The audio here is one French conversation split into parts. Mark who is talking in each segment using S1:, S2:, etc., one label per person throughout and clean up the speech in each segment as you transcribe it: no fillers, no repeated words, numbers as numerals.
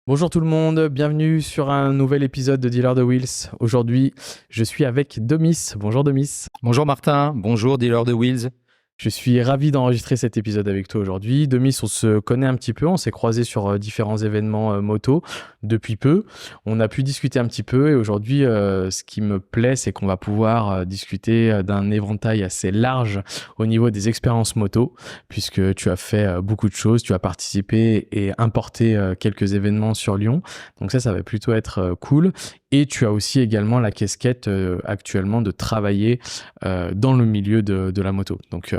S1: Bonjour tout le monde, bienvenue sur un nouvel épisode de Dealer de Wheels. Aujourd'hui, je suis avec Demis. Bonjour Demis.
S2: Bonjour Martin, bonjour dealer de Wheels.
S1: Je suis ravi d'enregistrer cet épisode avec toi aujourd'hui. Demis, on se connaît un petit peu, on s'est croisés sur différents événements moto depuis peu. On a pu discuter un petit peu et aujourd'hui, ce qui me plaît, c'est qu'on va pouvoir discuter d'un éventail assez large au niveau des expériences moto, puisque tu as fait beaucoup de choses, tu as participé et importé quelques événements sur Lyon. Donc ça va plutôt être cool. Et tu as aussi également la casquette actuellement de travailler dans le milieu de la moto. Donc,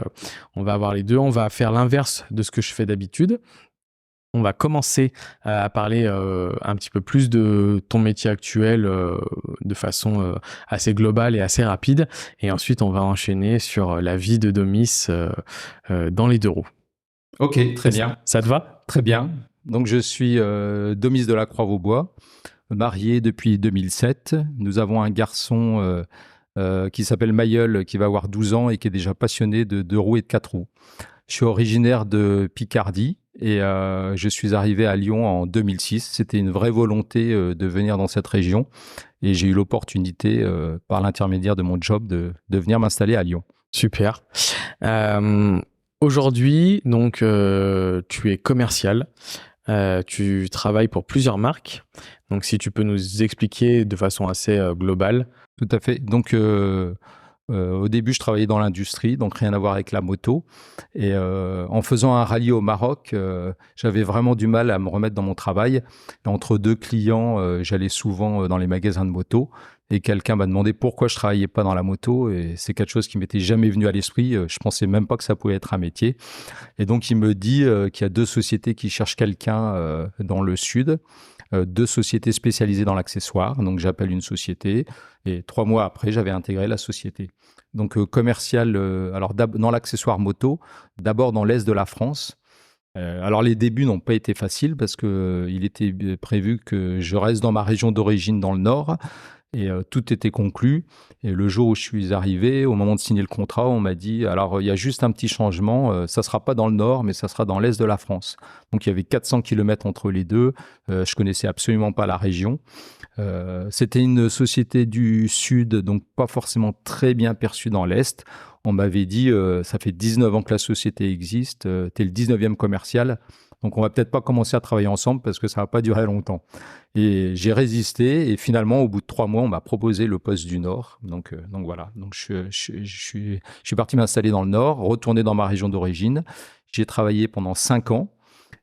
S1: on va avoir les deux. On va faire l'inverse de ce que je fais d'habitude. On va commencer à parler un petit peu plus de ton métier actuel de façon assez globale et assez rapide. Et ensuite, on va enchaîner sur la vie de Demis dans les deux roues.
S2: Ok, très bien.
S1: Ça te va ?
S2: Très bien. Donc je suis Demis de la Croix-Vaubois, marié depuis 2007. Nous avons un garçon qui s'appelle Mayol, qui va avoir 12 ans et qui est déjà passionné de deux roues et de quatre roues. Je suis originaire de Picardie et je suis arrivé à Lyon en 2006. C'était une vraie volonté de venir dans cette région et j'ai eu l'opportunité, par l'intermédiaire de mon job, de venir m'installer à Lyon.
S1: Super. Aujourd'hui, donc, tu es commercial. Tu travailles pour plusieurs marques. Donc, si tu peux nous expliquer de façon assez globale.
S2: Tout à fait. Donc, au début, je travaillais dans l'industrie, donc rien à voir avec la moto. Et en faisant un rallye au Maroc, j'avais vraiment du mal à me remettre dans mon travail. Et entre deux clients, j'allais souvent dans les magasins de moto. Et quelqu'un m'a demandé pourquoi je travaillais pas dans la moto. Et c'est quelque chose qui m'était jamais venu à l'esprit. Je pensais même pas que ça pouvait être un métier. Et donc, il me dit qu'il y a deux sociétés qui cherchent quelqu'un dans le sud. Deux sociétés spécialisées dans l'accessoire. Donc, j'appelle une société et 3 mois après, j'avais intégré la société. Donc, commercial, alors dans l'accessoire moto, d'abord dans l'est de la France. Alors, les débuts n'ont pas été faciles parce qu'il était prévu que je reste dans ma région d'origine dans le nord. Et tout était conclu. Et le jour où je suis arrivé, au moment de signer le contrat, on m'a dit, alors il y a juste un petit changement, ça sera pas dans le nord, mais ça sera dans l'est de la France. Donc il y avait 400 kilomètres entre les deux. Je connaissais absolument pas la région. C'était une société du sud, donc pas forcément très bien perçue dans l'est. On m'avait dit, ça fait 19 ans que la société existe, tu es le 19e commercial. Donc, on va peut-être pas commencer à travailler ensemble parce que ça va pas durer longtemps. Et j'ai résisté et finalement, au bout de 3 mois, on m'a proposé le poste du Nord. Donc voilà. Donc, je suis parti m'installer dans le Nord, retourner dans ma région d'origine. J'ai travaillé pendant 5 ans.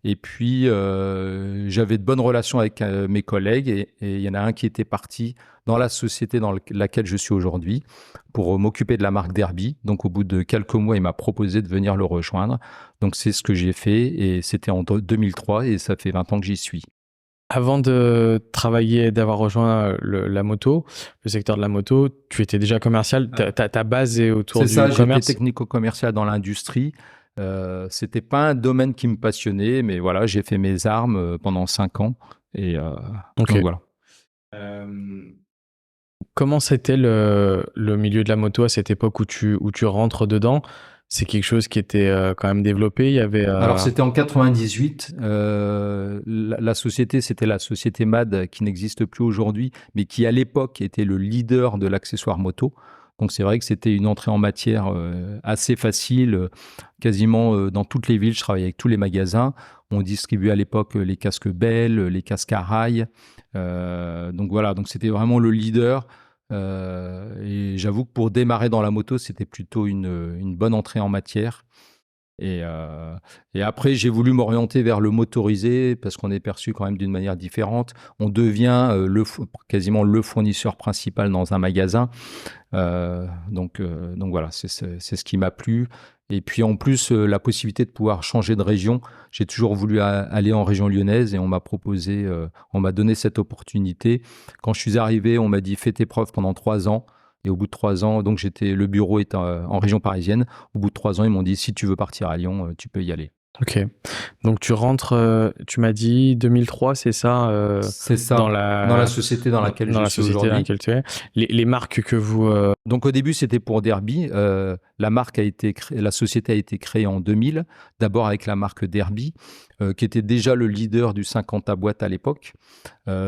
S2: Et puis, j'avais de bonnes relations avec mes collègues et il y en a un qui était parti dans la société dans laquelle je suis aujourd'hui pour m'occuper de la marque Derby. Donc, au bout de quelques mois, il m'a proposé de venir le rejoindre. Donc, c'est ce que j'ai fait et c'était en 2003 et ça fait 20 ans que j'y suis.
S1: Avant de travailler, d'avoir rejoint la moto, le secteur de la moto, tu étais déjà commercial. Ta base est autour du
S2: commerce. C'est ça,
S1: commerce.
S2: j'étais technico-commercial dans l'industrie. C'était pas un domaine qui me passionnait, mais voilà, j'ai fait mes armes pendant 5 ans. Et donc voilà.
S1: Comment c'était le milieu de la moto à cette époque où tu rentres dedans? C'est quelque chose qui était quand même développé. Il y avait.
S2: Alors c'était en 98. La société, c'était la société MAD qui n'existe plus aujourd'hui, mais qui à l'époque était le leader de l'accessoire moto. Donc c'est vrai que c'était une entrée en matière assez facile. Quasiment dans toutes les villes, je travaillais avec tous les magasins. On distribuait à l'époque les casques Bell, les casques Arai. Donc voilà, donc c'était vraiment le leader. Et j'avoue que pour démarrer dans la moto, c'était plutôt une bonne entrée en matière. Et après, j'ai voulu m'orienter vers le motorisé parce qu'on est perçu quand même d'une manière différente. On devient quasiment le fournisseur principal dans un magasin. Donc voilà, c'est ce qui m'a plu. Et puis en plus, la possibilité de pouvoir changer de région. J'ai toujours voulu aller en région lyonnaise et on m'a donné cette opportunité. Quand je suis arrivé, on m'a dit fais tes preuves pendant 3 ans. Et au bout de 3 ans, donc le bureau est en région parisienne. Au bout de 3 ans, ils m'ont dit si tu veux partir à Lyon, tu peux y aller.
S1: Ok. Donc tu rentres, tu m'as dit 2003, c'est ça,
S2: C'est
S1: dans
S2: ça, dans la
S1: la
S2: société dans laquelle
S1: dans
S2: je
S1: la
S2: suis
S1: société dans
S2: aujourd'hui.
S1: laquelle tu es. Les marques que vous,
S2: Donc au début, c'était pour Derby. La marque a été la société a été créée en 2000, d'abord avec la marque Derby, qui était déjà le leader du 50 à boîte à l'époque.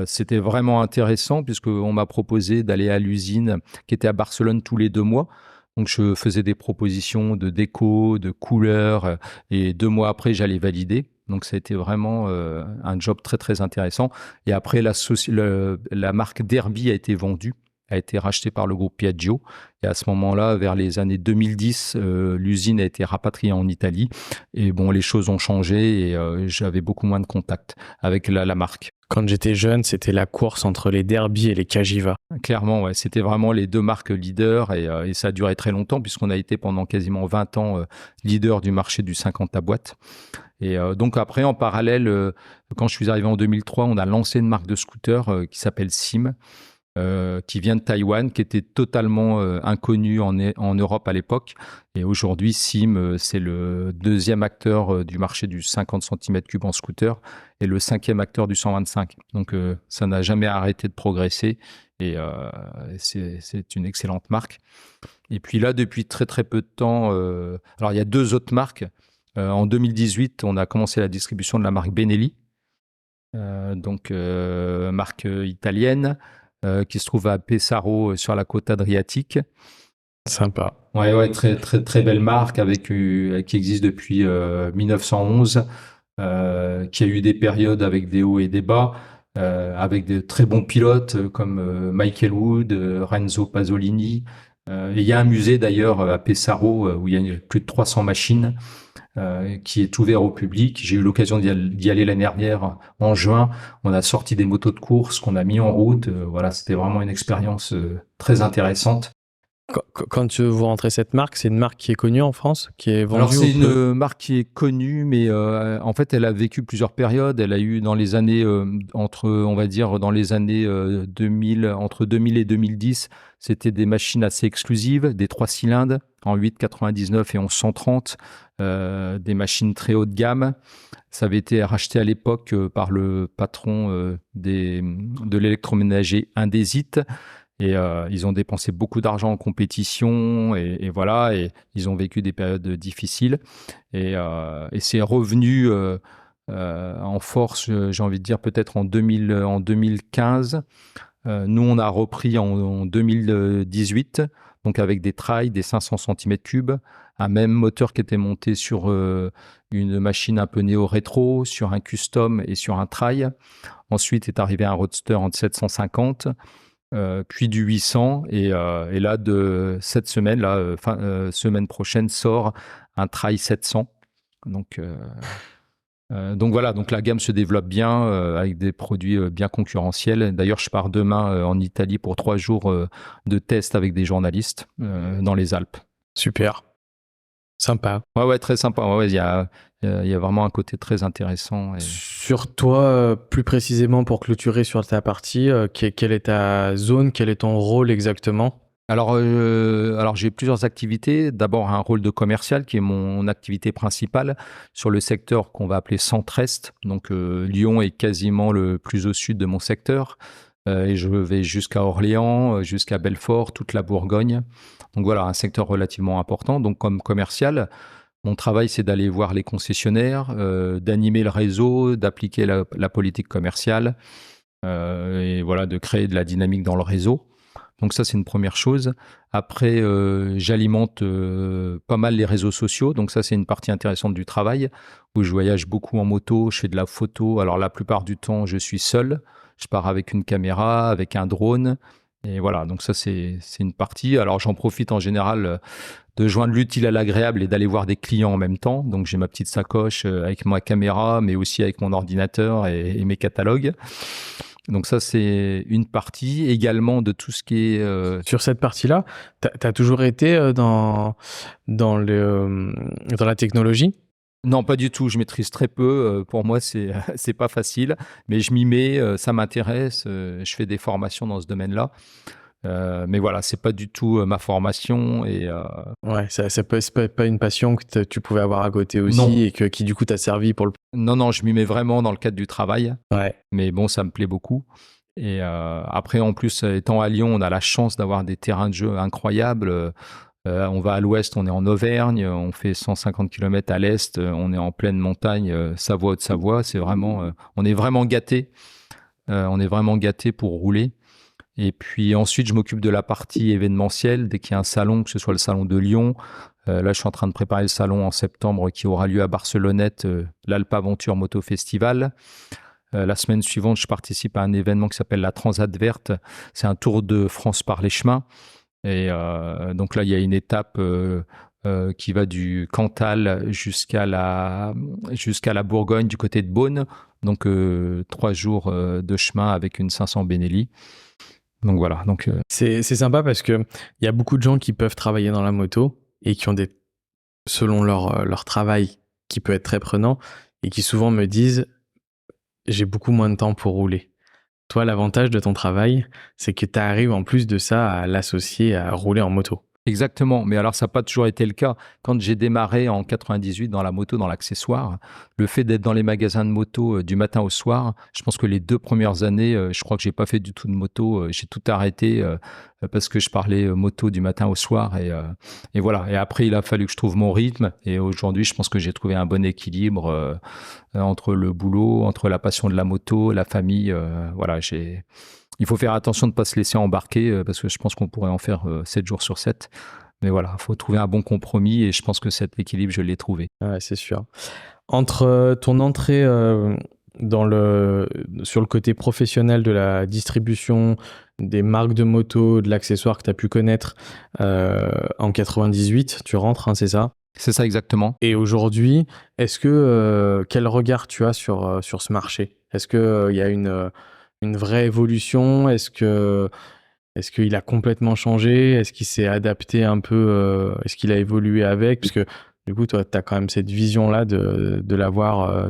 S2: C'était vraiment intéressant puisqu'on m'a proposé d'aller à l'usine qui était à Barcelone tous les 2 mois. Donc je faisais des propositions de déco, de couleurs, et 2 mois après, j'allais valider. Donc ça a été vraiment un job très très intéressant. Et après, la marque Derby a été vendue, a été rachetée par le groupe Piaggio. Et à ce moment-là, vers les années 2010, l'usine a été rapatriée en Italie. Et bon, les choses ont changé et j'avais beaucoup moins de contact avec la marque.
S1: quand j'étais jeune, c'était la course entre les Derby et les Cagiva.
S2: Clairement, ouais, c'était vraiment les deux marques leaders et ça a duré très longtemps puisqu'on a été pendant quasiment 20 ans leader du marché du 50 à boîte. Et donc après, en parallèle, quand je suis arrivé en 2003, on a lancé une marque de scooter qui s'appelle Sim, qui vient de Taïwan, qui était totalement inconnu en Europe à l'époque. Et aujourd'hui, Sim, c'est le deuxième acteur du marché du 50 cm3 en scooter et le cinquième acteur du 125. Donc ça n'a jamais arrêté de progresser et c'est une excellente marque. Et puis là, depuis très très peu de temps, alors il y a deux autres marques. En 2018, on a commencé la distribution de la marque Benelli, donc marque italienne, qui se trouve à Pesaro sur la côte adriatique.
S1: Sympa.
S2: Ouais, ouais, très très très belle marque qui existe depuis 1911, qui a eu des périodes avec des hauts et des bas, avec de très bons pilotes comme Michael Wood, Renzo Pasolini. Et il y a un musée d'ailleurs à Pesaro où il y a plus de 300 machines qui est ouvert au public. J'ai eu l'occasion d'y aller l'année dernière en juin. On a sorti des motos de course qu'on a mis en route. Voilà, c'était vraiment une expérience très intéressante.
S1: Quand vous rentrez cette marque, c'est une marque qui est connue en France, qui est
S2: Alors
S1: vendue
S2: c'est
S1: au peu.
S2: une marque qui est connue, mais en fait elle a vécu plusieurs périodes. Elle a eu dans les années on va dire dans les années 2000, entre 2000 et 2010, c'était des machines assez exclusives, des 3 cylindres en 8,99 et 1130, des machines très haut de gamme. Ça avait été racheté à l'époque par le patron de l'électroménager Indesit. Et ils ont dépensé beaucoup d'argent en compétition et voilà, et ils ont vécu des périodes difficiles. Et c'est revenu en force, j'ai envie de dire, peut-être en 2015. Nous, on a repris en 2018, donc avec des trails, des 500 cm3, un même moteur qui était monté sur une machine un peu néo-rétro, sur un custom et sur un trail. Ensuite est arrivé un roadster en 750. Puis du 800 et là de cette semaine semaine prochaine sort un Trail 700 donc voilà, donc la gamme se développe bien avec des produits bien concurrentiels. D'ailleurs, je pars demain en Italie pour 3 jours de test avec des journalistes dans les Alpes.
S1: Super. Sympa.
S2: Ouais, très sympa. Ouais, il y a vraiment un côté très intéressant.
S1: Sur toi, plus précisément pour clôturer sur ta partie, quelle est ta zone, quel est ton rôle exactement?
S2: Alors j'ai plusieurs activités. D'abord un rôle de commercial qui est mon activité principale sur le secteur qu'on va appeler centre-est. Donc Lyon est quasiment le plus au sud de mon secteur. Et je vais jusqu'à Orléans, jusqu'à Belfort, toute la Bourgogne. Donc voilà, un secteur relativement important. Donc comme commercial, mon travail c'est d'aller voir les concessionnaires, d'animer le réseau, d'appliquer la politique commerciale et voilà, de créer de la dynamique dans le réseau. Donc ça, c'est une première chose. Après, j'alimente pas mal les réseaux sociaux. Donc ça, c'est une partie intéressante du travail où je voyage beaucoup en moto, je fais de la photo. Alors la plupart du temps, je suis seul. Je pars avec une caméra, avec un drone. Et voilà, donc ça, c'est une partie. Alors j'en profite en général de joindre l'utile à l'agréable et d'aller voir des clients en même temps. Donc j'ai ma petite sacoche avec ma caméra, mais aussi avec mon ordinateur et mes catalogues. Donc ça, c'est une partie également de tout ce qui est...
S1: Sur cette partie-là, tu as toujours été dans la technologie?
S2: Non, pas du tout. Je maîtrise très peu. Pour moi, c'est pas facile, mais je m'y mets. Ça m'intéresse. Je fais des formations dans ce domaine-là. Mais voilà, c'est pas du tout ma formation et
S1: Ouais, c'est pas une passion que tu pouvais avoir à côté aussi
S2: non,
S1: et qui du coup t'a servi pour le.
S2: non, non, je m'y mets vraiment dans le cadre du travail.
S1: Ouais.
S2: Mais bon, ça me plaît beaucoup. Et après, en plus, étant à Lyon, on a la chance d'avoir des terrains de jeu incroyables. On va à l'ouest, on est en Auvergne, on fait 150 km à l'est, on est en pleine montagne, Savoie, Haute-Savoie. C'est vraiment, on est vraiment gâté. On est vraiment gâté pour rouler. Et puis ensuite, je m'occupe de la partie événementielle. Dès qu'il y a un salon, que ce soit le salon de Lyon, là, je suis en train de préparer le salon en septembre qui aura lieu à Barcelonnette, l'Alpe Aventure Moto Festival. La semaine suivante, je participe à un événement qui s'appelle la Transat Verte. C'est un tour de France par les chemins. Et donc là, il y a une étape qui va du Cantal jusqu'à la Bourgogne du côté de Beaune. Donc 3 jours de chemin avec une 500 Benelli. Donc voilà. Donc
S1: C'est sympa parce que il y a beaucoup de gens qui peuvent travailler dans la moto et qui ont selon leur travail qui peut être très prenant et qui souvent me disent j'ai beaucoup moins de temps pour rouler. Toi, l'avantage de ton travail, c'est que tu arrives en plus de ça à l'associer à rouler en moto.
S2: exactement, mais alors ça n'a pas toujours été le cas. Quand j'ai démarré en 98 dans la moto, dans l'accessoire, le fait d'être dans les magasins de moto du matin au soir, je pense que les 2 premières années, je crois que j'ai pas fait du tout de moto, j'ai tout arrêté parce que je parlais moto du matin au soir et voilà. Et après, il a fallu que je trouve mon rythme et aujourd'hui, je pense que j'ai trouvé un bon équilibre entre le boulot, entre la passion de la moto, la famille, voilà, il faut faire attention de ne pas se laisser embarquer parce que je pense qu'on pourrait en faire 7 jours sur 7. Mais voilà, il faut trouver un bon compromis et je pense que cet équilibre, je l'ai trouvé.
S1: Ouais, c'est sûr. Entre ton entrée sur le côté professionnel de la distribution, des marques de moto, de l'accessoire que tu as pu connaître en 98, tu rentres, hein, c'est ça?
S2: C'est ça exactement.
S1: Et aujourd'hui, quel regard tu as sur ce marché? Est-ce qu'il y a une vraie évolution? Est-ce qu'il a complètement changé? Est-ce qu'il s'est adapté un peu? Est-ce qu'il a évolué avec? Parce que du coup, toi, tu as quand même cette vision-là de l'avoir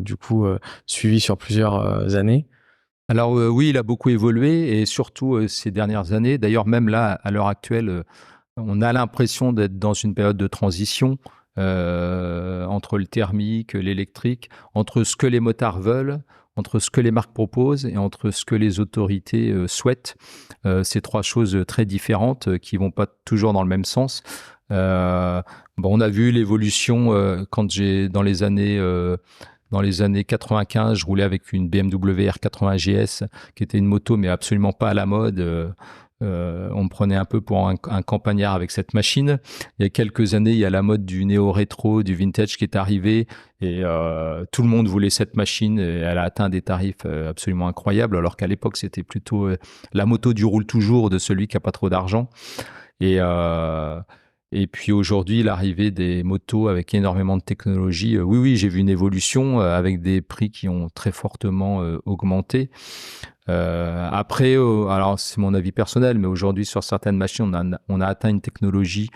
S1: suivi sur plusieurs années.
S2: Alors oui, il a beaucoup évolué et surtout ces dernières années. D'ailleurs, même là, à l'heure actuelle, on a l'impression d'être dans une période de transition entre le thermique, l'électrique, entre ce que les motards veulent, entre ce que les marques proposent et entre ce que les autorités souhaitent. C'est 3 choses très différentes qui vont pas toujours dans le même sens. Bon, on a vu l'évolution quand dans les années 95, je roulais avec une BMW R80 GS qui était une moto mais absolument pas à la mode. On me prenait un peu pour un campagnard avec cette machine. Il y a quelques années, il y a la mode du néo-rétro, du vintage qui est arrivé et tout le monde voulait cette machine. Et elle a atteint des tarifs absolument incroyables alors qu'à l'époque, c'était plutôt la moto du roule toujours de celui qui a pas trop d'argent. Et, et puis aujourd'hui, l'arrivée des motos avec énormément de technologie, oui, j'ai vu une évolution avec des prix qui ont très fortement augmenté. Après, alors c'est mon avis personnel, mais aujourd'hui sur certaines machines, on a atteint une technologie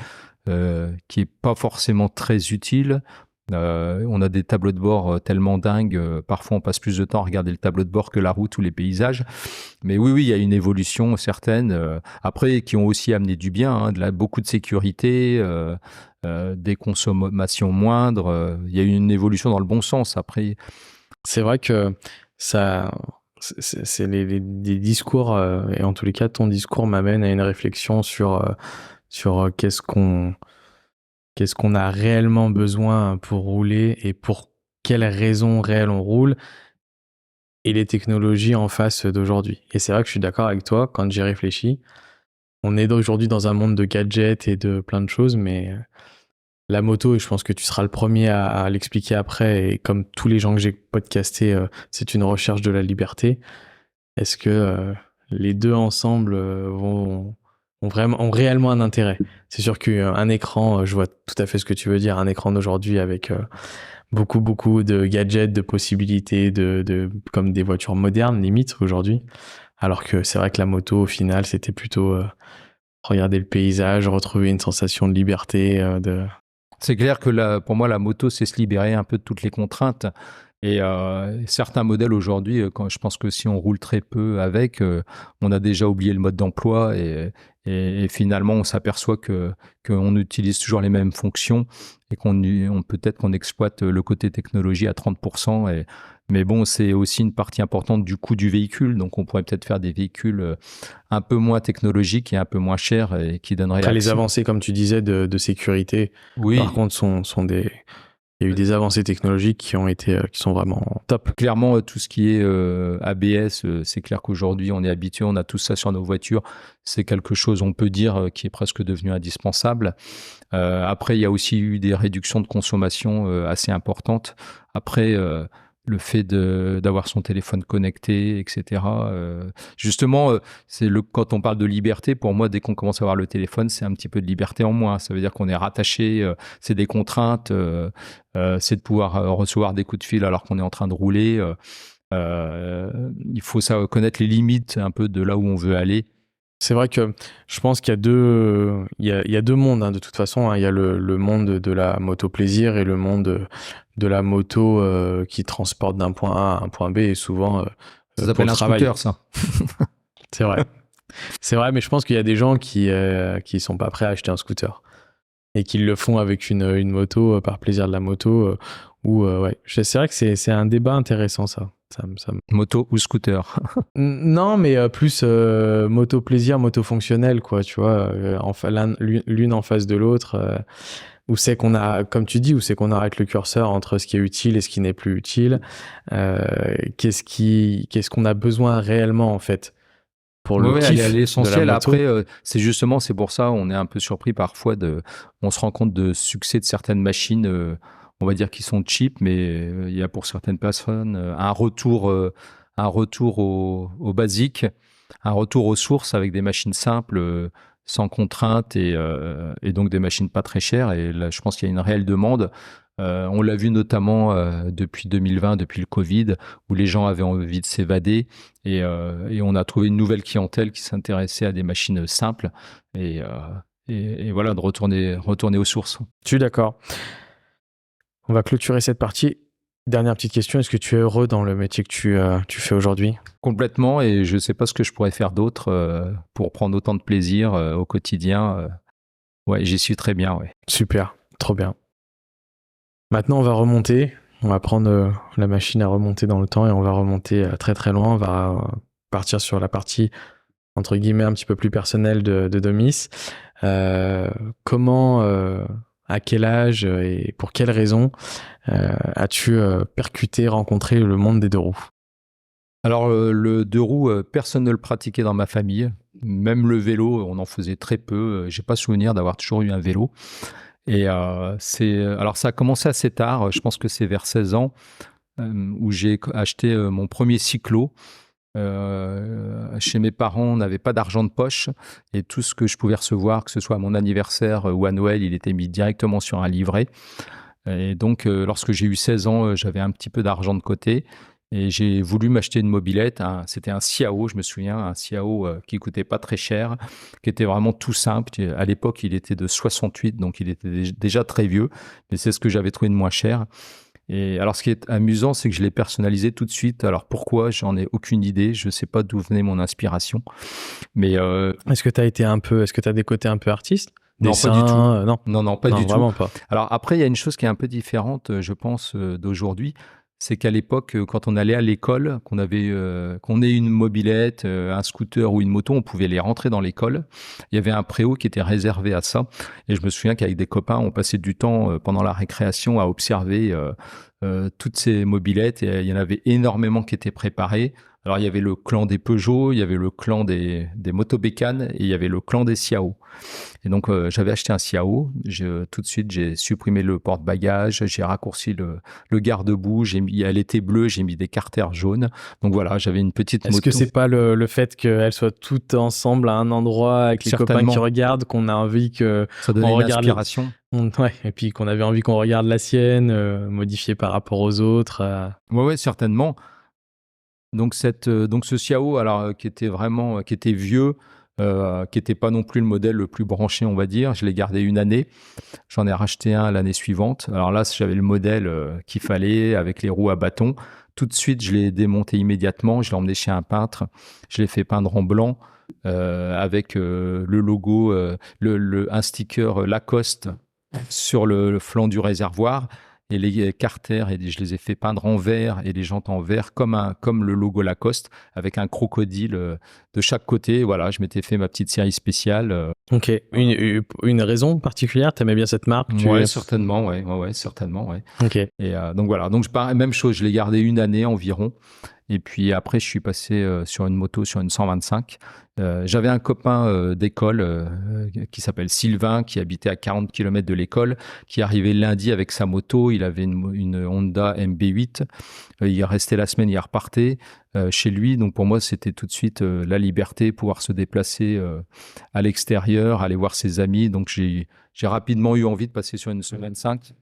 S2: qui est pas forcément très utile. On a des tableaux de bord tellement dingues, parfois on passe plus de temps à regarder le tableau de bord que la route ou les paysages. Mais oui, il y a une évolution certaine. Après, qui ont aussi amené du bien, hein, beaucoup de sécurité, des consommations moindres. Il y a eu une évolution dans le bon sens. Après,
S1: C'est vrai que ça, c'est des discours, et en tous les cas, ton discours m'amène à une réflexion sur qu'est-ce qu'on a réellement besoin pour rouler et pour quelles raisons réelles on roule et les technologies en face d'aujourd'hui. Et c'est vrai que je suis d'accord avec toi quand j'y réfléchis. On est aujourd'hui dans un monde de gadgets et de plein de choses, mais la moto, et je pense que tu seras le premier à l'expliquer après, et comme tous les gens que j'ai podcastés, c'est une recherche de la liberté. Est-ce que les deux ensemble ont réellement un intérêt? C'est sûr qu'un écran, je vois tout à fait ce que tu veux dire, un écran d'aujourd'hui avec beaucoup de gadgets, de possibilités, comme des voitures modernes limite aujourd'hui. Alors que c'est vrai que la moto, au final, c'était plutôt regarder le paysage, retrouver une sensation de liberté.
S2: c'est clair que pour moi, la moto, c'est se libérer un peu de toutes les contraintes. Et certains modèles aujourd'hui, quand je pense que si on roule très peu avec, on a déjà oublié le mode d'emploi et finalement on s'aperçoit qu'on utilise toujours les mêmes fonctions et peut-être qu'on exploite le côté technologie à 30%. Mais bon, c'est aussi une partie importante du coût du véhicule, donc on pourrait peut-être faire des véhicules un peu moins technologiques et un peu moins chers et qui donneraient
S1: Après, les
S2: accès.
S1: avancées, comme tu disais, de sécurité, par
S2: Oui,
S1: contre, sont des... Il y a eu des avancées technologiques qui sont vraiment top.
S2: clairement, tout ce qui est ABS, c'est clair qu'aujourd'hui, on est habitué, on a tout ça sur nos voitures. C'est quelque chose, on peut dire, qui est presque devenu indispensable. Après, il y a aussi eu des réductions de consommation assez importantes. Après, le fait d'avoir son téléphone connecté, etc. Justement, quand on parle de liberté, pour moi, dès qu'on commence à avoir le téléphone, c'est un petit peu de liberté en moins. Ça veut dire qu'on est rattaché, c'est des contraintes, c'est de pouvoir recevoir des coups de fil alors qu'on est en train de rouler. Il faut connaître les limites un peu de là où on veut aller.
S1: C'est vrai que je pense qu'il y a il y a deux mondes, hein, de toute façon, hein. Il y a le monde de la moto plaisir et le monde de la moto qui transporte d'un point A à un point B et souvent
S2: Ça
S1: pour
S2: s'appelle
S1: le
S2: un
S1: travail.
S2: scooter, ça.
S1: C'est vrai. C'est vrai, mais je pense qu'il y a des gens qui sont pas prêts à acheter un scooter et qui le font avec une moto par plaisir de la moto. Ouais, c'est vrai que c'est un débat intéressant ça.
S2: Moto ou scooter.
S1: Non, mais plus moto plaisir, moto fonctionnelle, quoi, tu vois, l'une en face de l'autre, où c'est qu'on a, comme tu dis, où c'est qu'on arrête le curseur entre ce qui est utile et ce qui n'est plus utile. Qu'est-ce qu'on a besoin réellement, en fait, pour le
S2: Oui, aller à
S1: kiff de la
S2: l'essentiel.
S1: moto.
S2: Après, c'est pour ça, on est un peu surpris parfois on se rend compte de succès de certaines machines, on va dire qui sont cheap, mais il y a pour certaines personnes un retour au basique, un retour aux sources avec des machines simples, sans contrainte et donc des machines pas très chères. Et là, je pense qu'il y a une réelle demande. On l'a vu notamment depuis 2020, depuis le Covid, où les gens avaient envie de s'évader et on a trouvé une nouvelle clientèle qui s'intéressait à des machines simples et voilà, de retourner aux sources.
S1: Je suis d'accord. On va clôturer cette partie. Dernière petite question, est-ce que tu es heureux dans le métier que tu fais aujourd'hui?
S2: Complètement, et je ne sais pas ce que je pourrais faire d'autre pour prendre autant de plaisir au quotidien. Ouais, j'y suis très bien, ouais.
S1: Super, trop bien. Maintenant, on va remonter. On va prendre la machine à remonter dans le temps et on va remonter très très loin. On va partir sur la partie, entre guillemets, un petit peu plus personnelle de Domis. Comment, à quel âge et pour quelles raisons as-tu percuté, rencontré le monde des deux roues?
S2: Alors, le deux roues, personne ne le pratiquait dans ma famille. Même le vélo, on en faisait très peu. J'ai pas souvenir d'avoir toujours eu un vélo. Et alors ça a commencé assez tard, je pense que c'est vers 16 ans, où j'ai acheté mon premier cyclo. Chez mes parents, on n'avait pas d'argent de poche et tout ce que je pouvais recevoir, que ce soit à mon anniversaire ou à Noël, il était mis directement sur un livret. Et donc, lorsque j'ai eu 16 ans, j'avais un petit peu d'argent de côté et j'ai voulu m'acheter une mobilette. C'était un Ciao, je me souviens, un Ciao qui coûtait pas très cher, qui était vraiment tout simple. À l'époque, il était de 68, donc il était déjà très vieux, mais c'est ce que j'avais trouvé de moins cher. Et alors, ce qui est amusant, c'est que je l'ai personnalisé tout de suite. Alors, pourquoi? J'en ai aucune idée. Je sais pas d'où venait mon inspiration. Mais
S1: Est-ce que tu as des côtés un peu artistes?
S2: non,
S1: Dessin,
S2: pas du tout.
S1: non.
S2: Non, pas
S1: Non,
S2: du tout.
S1: vraiment pas.
S2: Alors après, il y a une chose qui est un peu différente, je pense, d'aujourd'hui. C'est qu'à l'époque, quand on allait à l'école, qu'on ait une mobilette, un scooter ou une moto, on pouvait les rentrer dans l'école. Il y avait un préau qui était réservé à ça. Et je me souviens qu'avec des copains, on passait du temps pendant la récréation à observer toutes ces mobilettes. Et il y en avait énormément qui étaient préparées. Alors il y avait le clan des Peugeot, il y avait le clan des Motobécanes et il y avait le clan des Ciao. Et donc, j'avais acheté un Ciao. Tout de suite, j'ai supprimé le porte-bagages, j'ai raccourci le garde-boue. Elle était bleue, j'ai mis des carters jaunes. Donc voilà, j'avais une petite moto.
S1: Est-ce que c'est pas le fait qu'elles soient toutes ensemble à un endroit avec les copains qui regardent qu'on a envie que
S2: ça donnait une inspiration.
S1: Ouais, et puis qu'on avait envie qu'on regarde la sienne, modifiée par rapport aux autres.
S2: Ouais, certainement. Donc ce Ciao, alors qui était vieux, qui n'était pas non plus le modèle le plus branché, on va dire. Je l'ai gardé une année. J'en ai racheté un l'année suivante. Alors là, j'avais le modèle qu'il fallait avec les roues à bâton. Tout de suite, je l'ai démonté immédiatement. Je l'ai emmené chez un peintre. Je l'ai fait peindre en blanc avec le logo, un sticker Lacoste sur le flanc du réservoir. Et les carters, je les ai fait peindre en vert et les jantes en vert comme le logo Lacoste avec un crocodile de chaque côté. Voilà, je m'étais fait ma petite série spéciale.
S1: Ok. Une raison particulière? T'aimais bien cette marque?
S2: Ouais, certainement, ouais, certainement, ouais.
S1: Ok.
S2: Et donc voilà, donc même chose, je l'ai gardé une année environ. Et puis après, je suis passé sur une moto, sur une 125. J'avais un copain d'école qui s'appelle Sylvain, qui habitait à 40 km de l'école, qui arrivait lundi avec sa moto. Il avait une Honda MB8. Il restait la semaine, il repartait chez lui. Donc pour moi, c'était tout de suite la liberté, pouvoir se déplacer à l'extérieur, aller voir ses amis. Donc j'ai rapidement eu envie de passer sur une 125.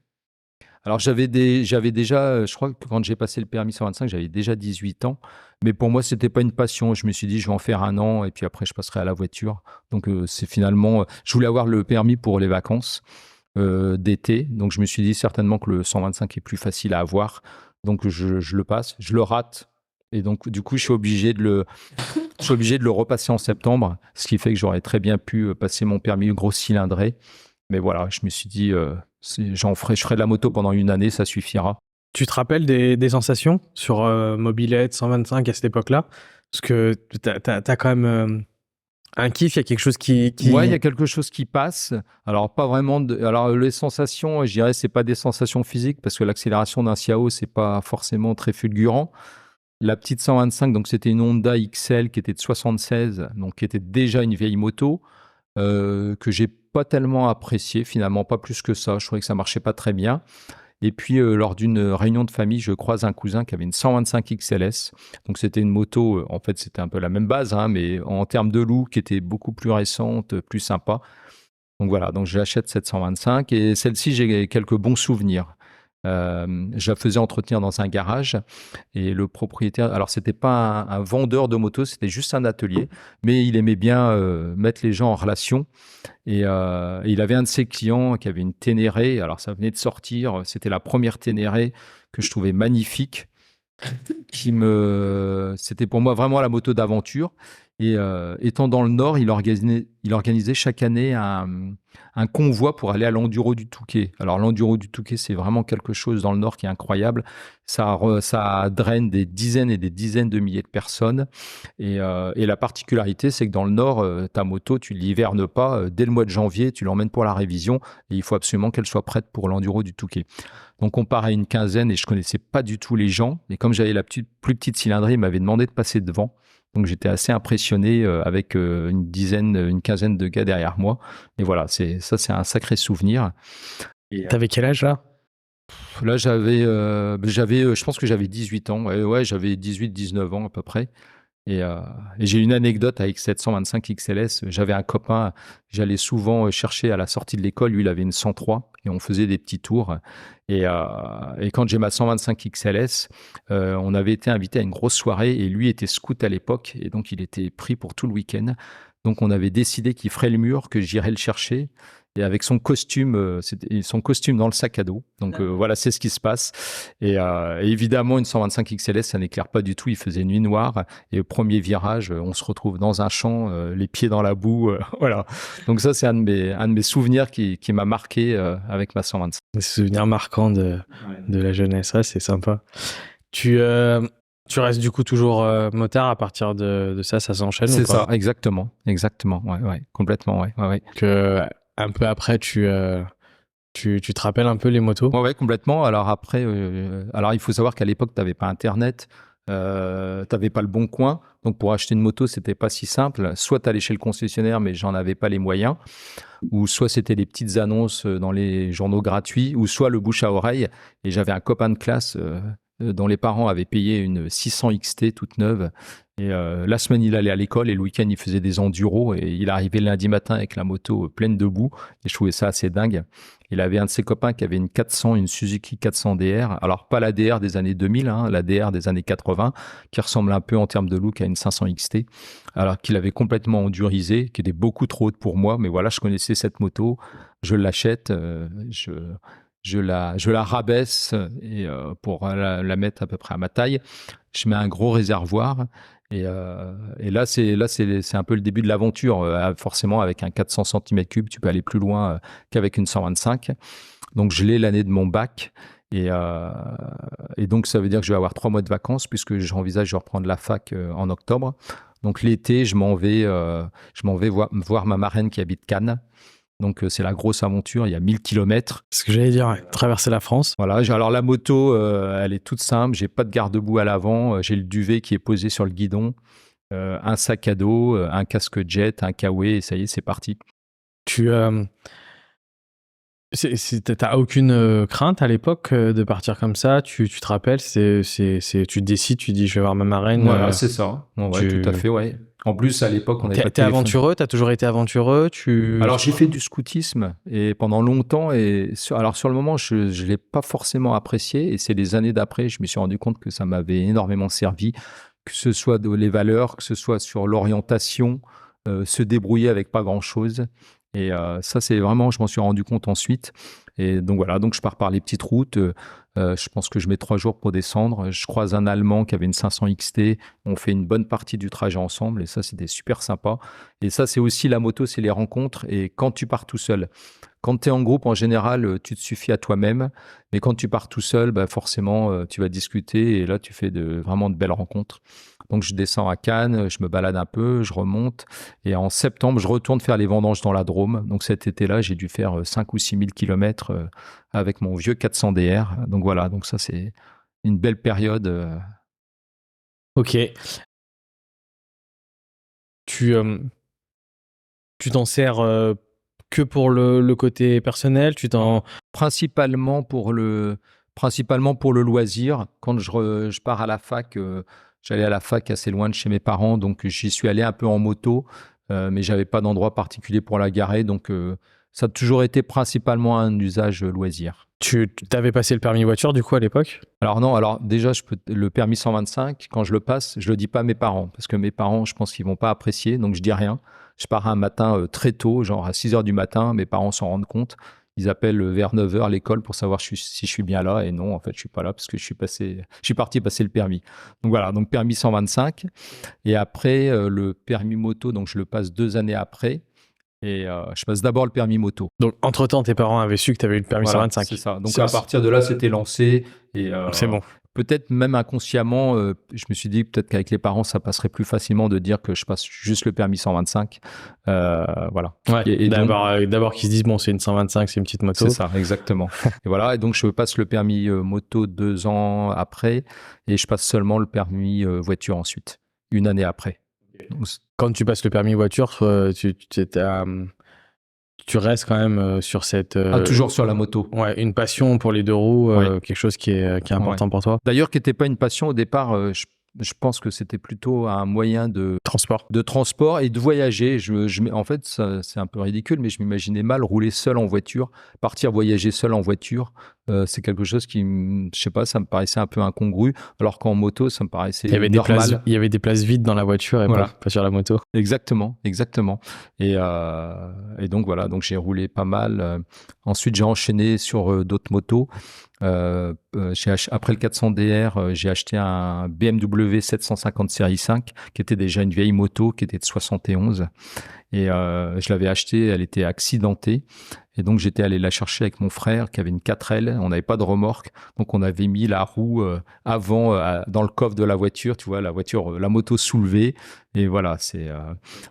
S2: Alors, j'avais déjà, je crois que quand j'ai passé le permis 125, j'avais déjà 18 ans. Mais pour moi, c'était pas une passion. Je me suis dit, je vais en faire un an et puis après, je passerai à la voiture. Donc, c'est finalement, je voulais avoir le permis pour les vacances d'été. Donc, je me suis dit certainement que le 125 est plus facile à avoir. Donc, je le passe, je le rate. Et donc, du coup, je suis obligé de le repasser en septembre, ce qui fait que j'aurais très bien pu passer mon permis gros cylindré. Mais voilà, je me suis dit, je ferai de la moto pendant une année, ça suffira.
S1: Tu te rappelles des sensations sur Mobilette 125 à cette époque-là? Parce que t'as quand même un kiff, il y a quelque chose qui...
S2: Ouais, il y a quelque chose qui passe. Alors, pas vraiment. Alors, les sensations, je dirais, c'est pas des sensations physiques parce que l'accélération d'un Ciao, c'est pas forcément très fulgurant. La petite 125, donc c'était une Honda XL qui était de 76, donc qui était déjà une vieille moto. Que j'ai pas tellement apprécié, finalement, pas plus que ça. Je trouvais que ça marchait pas très bien. Et puis, lors d'une réunion de famille, je croise un cousin qui avait une 125 XLS. Donc, c'était une moto, en fait, c'était un peu la même base, hein, mais en termes de look, qui était beaucoup plus récente, plus sympa. Donc, voilà, donc j'achète cette 125 et celle-ci, j'ai quelques bons souvenirs. Je la faisais entretenir dans un garage et le propriétaire, alors c'était pas un vendeur de moto, c'était juste un atelier, mais il aimait bien mettre les gens en relation et il avait un de ses clients qui avait une Ténéré, alors ça venait de sortir, c'était la première Ténéré que je trouvais magnifique, c'était pour moi vraiment la moto d'aventure. Et étant dans le Nord, il organisait chaque année un convoi pour aller à l'Enduro du Touquet. Alors l'Enduro du Touquet, c'est vraiment quelque chose dans le Nord qui est incroyable. Ça draine des dizaines et des dizaines de milliers de personnes. Et la particularité, c'est que dans le Nord, ta moto, tu ne l'hivernes pas. Dès le mois de janvier, tu l'emmènes pour la révision et il faut absolument qu'elle soit prête pour l'Enduro du Touquet. Donc on part à une quinzaine et je connaissais pas du tout les gens. Et comme j'avais la plus petite cylindrée, ils m'avaient demandé de passer devant. Donc j'étais assez impressionné avec une quinzaine de gars derrière moi. Et voilà, c'est un sacré souvenir.
S1: T'avais quel âge là?
S2: Là, je pense que j'avais 18 ans. Ouais, j'avais 18-19 ans à peu près. Et j'ai une anecdote avec cette 125 XLS. J'avais un copain, j'allais souvent chercher à la sortie de l'école. Lui, il avait une 103 et on faisait des petits tours. Et quand j'ai ma 125 XLS, on avait été invité à une grosse soirée et lui était scout à l'époque et donc il était pris pour tout le week-end. Donc on avait décidé qu'il ferait le mur, que j'irais le chercher. Et avec son costume dans le sac à dos. Donc voilà, c'est ce qui se passe. Et évidemment, une 125 XLS, ça n'éclaire pas du tout. Il faisait nuit noire. Et au premier virage, on se retrouve dans un champ, les pieds dans la boue. Voilà. Donc ça, c'est un de mes souvenirs qui m'a marqué avec ma 125.
S1: Des souvenirs marquants de la jeunesse. Ouais, c'est sympa. Tu restes du coup toujours motard à partir de ça s'enchaîne ou pas?
S2: C'est ça, exactement. Ouais, complètement, ouais.
S1: Un peu après, tu te rappelles un peu les motos?
S2: Ouais, complètement. Alors après, il faut savoir qu'à l'époque, tu n'avais pas Internet, tu n'avais pas le bon coin. Donc pour acheter une moto, c'était pas si simple. Soit tu allais chez le concessionnaire, mais j'en avais pas les moyens. Ou soit c'était des petites annonces dans les journaux gratuits, ou soit le bouche à oreille. Et j'avais un copain de classe dont les parents avaient payé une 600 XT toute neuve. Et la semaine, il allait à l'école et le week-end, il faisait des enduros. Et il arrivait le lundi matin avec la moto pleine de boue. Et je trouvais ça assez dingue. Il avait un de ses copains qui avait une 400, une Suzuki 400 DR. Alors, pas la DR des années 2000, hein, la DR des années 80, qui ressemble un peu en termes de look à une 500 XT. Alors qu'il avait complètement endurisé, qui était beaucoup trop haute pour moi. Mais voilà, je connaissais cette moto. Je l'achète. Je la rabaisse pour la mettre à peu près à ma taille. Je mets un gros réservoir et là c'est un peu le début de l'aventure. Forcément, avec un 400 cm3, tu peux aller plus loin qu'avec une 125. Donc je l'ai l'année de mon bac et donc ça veut dire que je vais avoir 3 mois de vacances puisque j'envisage de reprendre la fac en octobre. Donc l'été, je m'en vais voir ma marraine qui habite Cannes. Donc, c'est la grosse aventure. Il y a 1000 km.
S1: C'est ce que j'allais dire, ouais. Traverser la France.
S2: Voilà. Alors, la moto, elle est toute simple. J'ai pas de garde-boue à l'avant. J'ai le duvet qui est posé sur le guidon. Un sac à dos, un casque jet, un kawaii. Et ça y est, c'est parti.
S1: T'as aucune crainte à l'époque de partir comme ça? Tu te rappelles, tu décides, tu dis je vais voir ma marraine.
S2: Voilà, c'est ça. Ouais, tout à fait, ouais. En plus, à l'époque, on n'avait pas de
S1: T'es
S2: téléphone.
S1: aventureux? T'as toujours été aventureux?
S2: Alors, j'ai fait du scoutisme et pendant longtemps. Alors, sur le moment, je ne l'ai pas forcément apprécié. Et c'est les années d'après, je me suis rendu compte que ça m'avait énormément servi, que ce soit les valeurs, que ce soit sur l'orientation, se débrouiller avec pas grand-chose. Et ça, c'est vraiment, je m'en suis rendu compte ensuite. Et donc voilà, donc je pars par les petites routes. Je pense que je mets 3 jours pour descendre. Je croise un Allemand qui avait une 500 XT. On fait une bonne partie du trajet ensemble et ça, c'était super sympa. Et ça, c'est aussi la moto, c'est les rencontres. Et quand tu pars tout seul, quand tu es en groupe, en général, tu te suffis à toi-même. Mais quand tu pars tout seul, bah forcément, tu vas discuter et là, tu fais vraiment de belles rencontres. Donc, je descends à Cannes, je me balade un peu, je remonte. Et en septembre, je retourne faire les vendanges dans la Drôme. Donc, cet été-là, j'ai dû faire 5 ou 6 000 kilomètres avec mon vieux 400 DR. Donc, voilà. Donc, ça, c'est une belle période.
S1: Ok. Tu t'en sers que pour le côté personnel?
S2: Principalement pour le loisir. Quand je pars à la fac, j'allais à la fac assez loin de chez mes parents, donc j'y suis allé un peu en moto, mais j'avais pas d'endroit particulier pour la garer, donc ça a toujours été principalement un usage loisir.
S1: Tu t'avais passé le permis voiture du coup à l'époque?
S2: Alors non, alors déjà le permis 125, quand je le passe, je le dis pas à mes parents, parce que mes parents, je pense qu'ils vont pas apprécier, donc je dis rien. Je pars un matin très tôt, genre à 6 heures du matin, mes parents s'en rendent compte. Ils appellent vers 9 heures l'école pour savoir si je suis bien là. Et non, en fait, je suis pas là parce que je suis parti passer le permis. Donc voilà, donc permis 125. Et après, le permis moto, donc je le passe 2 années après. Et je passe d'abord le permis moto.
S1: Donc, entre-temps, tes parents avaient su que tu avais eu le permis
S2: Voilà,
S1: 125.
S2: c'est ça. Donc à partir de là, c'était lancé. Et
S1: c'est bon.
S2: Peut-être même inconsciemment, je me suis dit peut-être qu'avec les parents, ça passerait plus facilement de dire que je passe juste le permis 125. Voilà.
S1: Ouais, et d'abord qu'ils se disent, bon, c'est une 125, c'est une petite moto.
S2: C'est ça, exactement. Et voilà, et donc je passe le permis moto 2 ans après, et je passe seulement le permis voiture ensuite, 1 année après. Donc,
S1: quand tu passes le permis voiture, tu restes quand même sur cette...
S2: toujours sur la moto.
S1: Ouais, une passion pour les 2 roues, quelque chose qui est important pour toi.
S2: D'ailleurs, qui n'était pas une passion au départ, je pense que c'était plutôt un moyen de transport et de voyager. En fait, c'est un peu ridicule, mais je m'imaginais mal rouler seul en voiture, partir voyager seul en voiture. C'est quelque chose qui, je sais pas, ça me paraissait un peu incongru, alors qu'en moto, ça me paraissait normal.
S1: Il y avait des places vides dans la voiture et voilà. pas sur la moto.
S2: Exactement. Et donc voilà, donc j'ai roulé pas mal. Ensuite, j'ai enchaîné sur d'autres motos. Après le 400 DR, j'ai acheté un BMW 750 série 5, qui était déjà une vieille moto, qui était de 71. Et je l'avais achetée, elle était accidentée. Et donc, j'étais allé la chercher avec mon frère qui avait une 4L. On n'avait pas de remorque. Donc, on avait mis la roue avant dans le coffre de la voiture. Tu vois, la moto soulevée. Et voilà,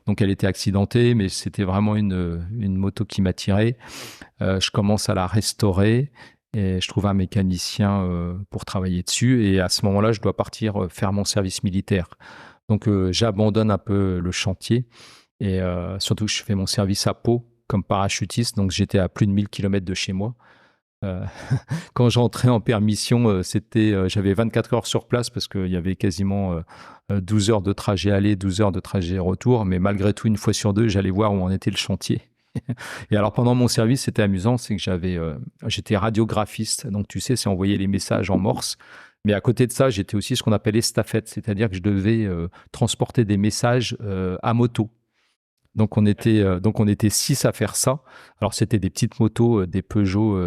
S2: donc elle était accidentée, mais c'était vraiment une moto qui m'attirait. Je commence à la restaurer. Et je trouve un mécanicien pour travailler dessus. Et à ce moment-là, je dois partir faire mon service militaire. Donc, j'abandonne un peu le chantier. Et surtout, je fais mon service à Pau comme parachutiste. Donc, j'étais à plus de 1000 km de chez moi. Euh, Quand j'entrais en permission, j'avais 24 heures sur place parce qu'il y avait quasiment 12 heures de trajet aller, 12 heures de trajet retour. Mais malgré tout, une fois sur deux, j'allais voir où en était le chantier. Et alors, pendant mon service, c'était amusant, c'est que j'étais radiographiste. Donc, tu sais, c'est envoyer les messages en morse. Mais à côté de ça, j'étais aussi ce qu'on appelle estafette, c'est-à-dire que je devais transporter des messages à moto. Donc on était 6 à faire ça. Alors c'était des petites motos, des Peugeot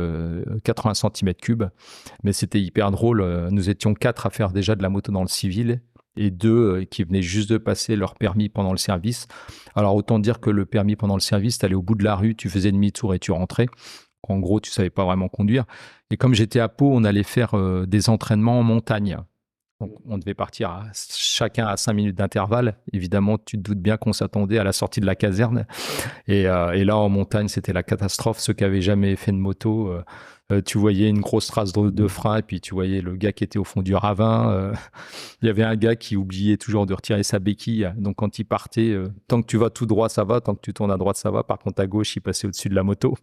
S2: 80 cm3, mais c'était hyper drôle. Nous étions 4 à faire déjà de la moto dans le civil et 2 qui venaient juste de passer leur permis pendant le service. Alors autant dire que le permis pendant le service, tu allais au bout de la rue, tu faisais demi-tour et tu rentrais. En gros, tu savais pas vraiment conduire. Et comme j'étais à Pau, on allait faire des entraînements en montagne. Donc, on devait partir chacun à 5 minutes d'intervalle. Évidemment, tu te doutes bien qu'on s'attendait à la sortie de la caserne. Et là, en montagne, c'était la catastrophe. Ceux qui avaient jamais fait de moto, tu voyais une grosse trace de frein et puis tu voyais le gars qui était au fond du ravin. Il y avait un gars qui oubliait toujours de retirer sa béquille. Donc, quand il partait, tant que tu vas tout droit, ça va. Tant que tu tournes à droite, ça va. Par contre, à gauche, il passait au-dessus de la moto.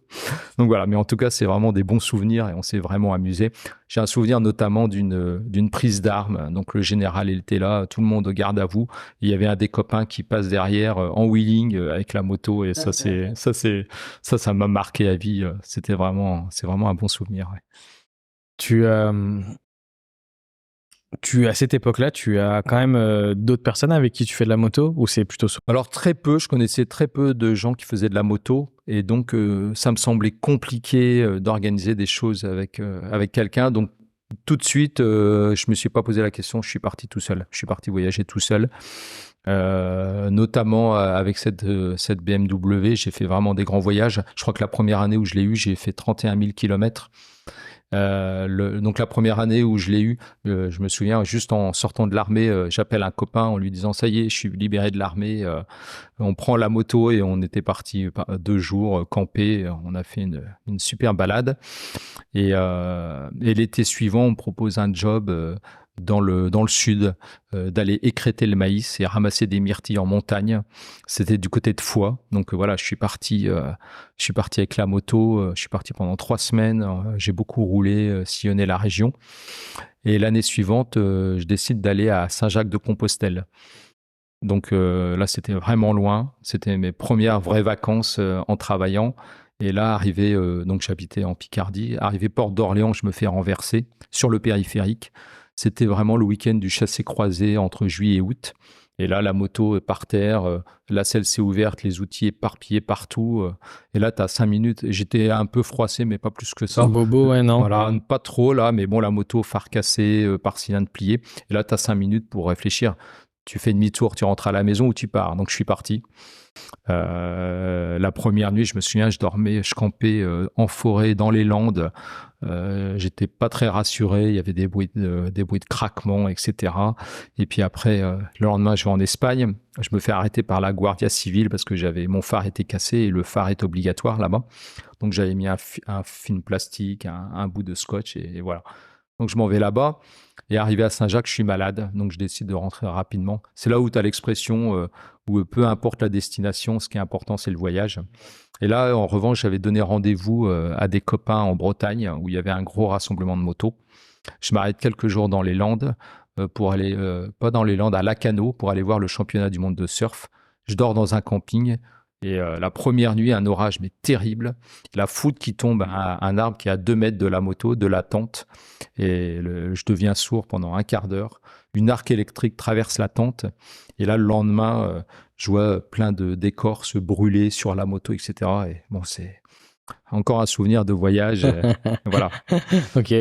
S2: Donc voilà, mais en tout cas, c'est vraiment des bons souvenirs et on s'est vraiment amusé. J'ai un souvenir notamment d'une prise d'armes. Donc le général, il était là, tout le monde garde à vous. Il y avait un des copains qui passe derrière en wheeling avec la moto et ça m'a marqué à vie. C'est vraiment un bon souvenir. Ouais.
S1: À cette époque-là, tu as quand même d'autres personnes avec qui tu fais de la moto ou c'est plutôt
S2: Alors très peu, je connaissais très peu de gens qui faisaient de la moto et donc ça me semblait compliqué d'organiser des choses avec quelqu'un. Donc tout de suite, je me suis pas posé la question, je suis parti tout seul. Je suis parti voyager tout seul. Notamment avec cette BMW, j'ai fait vraiment des grands voyages. Je crois que la première année où je l'ai eu, j'ai fait 31 000 kilomètres. Donc la première année où je l'ai eu, je me souviens, juste en sortant de l'armée, j'appelle un copain en lui disant ça y est, je suis libéré de l'armée, on prend la moto et on était parti 2 jours camper, on a fait une super balade et l'été suivant on me propose un job dans le sud, d'aller écrêter le maïs et ramasser des myrtilles en montagne. C'était du côté de Foix. Donc voilà, je suis parti avec la moto. Je suis parti pendant 3 semaines. J'ai beaucoup roulé, sillonné la région. Et l'année suivante, je décide d'aller à Saint-Jacques-de-Compostelle. Donc là, c'était vraiment loin. C'était mes premières vraies vacances en travaillant. Et là, donc j'habitais en Picardie. Arrivé Porte d'Orléans, je me fais renverser sur le périphérique. C'était vraiment le week-end du chassé-croisé entre juillet et août. Et là, la moto est par terre, la selle s'est ouverte, les outils éparpillés partout. Et là, tu as 5 minutes. J'étais un peu froissé, mais pas plus que ça.
S1: un bobo, ouais, non.
S2: Voilà, pas trop là, mais bon, la moto, phare cassé, pare-cylindre plié. Et là, tu as 5 minutes pour réfléchir. Tu fais demi-tour, tu rentres à la maison ou tu pars. Donc, je suis parti. La première nuit, je me souviens, je campais en forêt, dans les Landes. J'étais pas très rassuré. Il y avait des bruits de craquement, etc. Et puis après, le lendemain, je vais en Espagne. Je me fais arrêter par la Guardia Civile parce que mon phare était cassé et le phare est obligatoire là-bas. Donc j'avais mis un film plastique, un bout de scotch et voilà. Donc je m'en vais là-bas et arrivé à Saint-Jacques, je suis malade. Donc je décide de rentrer rapidement. C'est là où tu as l'expression où peu importe la destination, ce qui est important, c'est le voyage. Et là, en revanche, j'avais donné rendez-vous à des copains en Bretagne où il y avait un gros rassemblement de motos. Je m'arrête quelques jours dans les Landes pour aller, pas dans les Landes, à Lacanau pour aller voir le championnat du monde de surf. Je dors dans un camping et la première nuit, un orage mais terrible. La foudre qui tombe à un arbre qui est à 2 mètres de la moto, de la tente. Et je deviens sourd pendant un quart d'heure. Une arc électrique traverse la tente. Et là, le lendemain, je vois plein d'écorces brûlées sur la moto, etc. Et bon, c'est encore un souvenir de voyage. Voilà.
S1: Ok.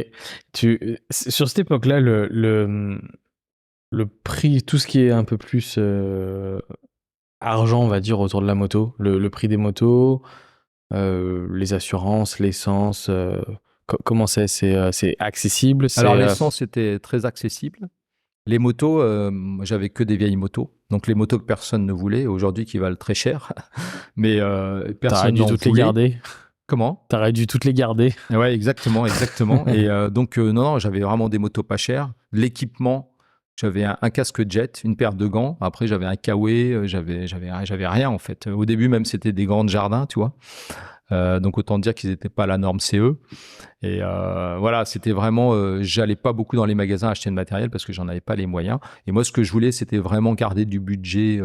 S1: Sur cette époque-là, le prix, tout ce qui est un peu plus argent, on va dire, autour de la moto, le prix des motos, les assurances, l'essence, comment c'est accessible?
S2: Alors, l'essence était très accessible. Les motos, j'avais que des vieilles motos. Donc, les motos que personne ne voulait, aujourd'hui, qui valent très cher. Mais personne n'en voulait.
S1: T'aurais dû toutes les garder.
S2: Comment?
S1: T'aurais dû toutes les garder.
S2: Ouais, exactement. Et donc, non, j'avais vraiment des motos pas chères. L'équipement, J'avais un casque jet, une paire de gants. Après, j'avais un kawaii, j'avais rien en fait. Au début, même, c'était des gants de jardin, tu vois. Donc autant dire qu'ils n'étaient pas à la norme CE. Et voilà, c'était vraiment, j'allais pas beaucoup dans les magasins acheter de matériel parce que j'en avais pas les moyens. Et moi, ce que je voulais, c'était vraiment garder du budget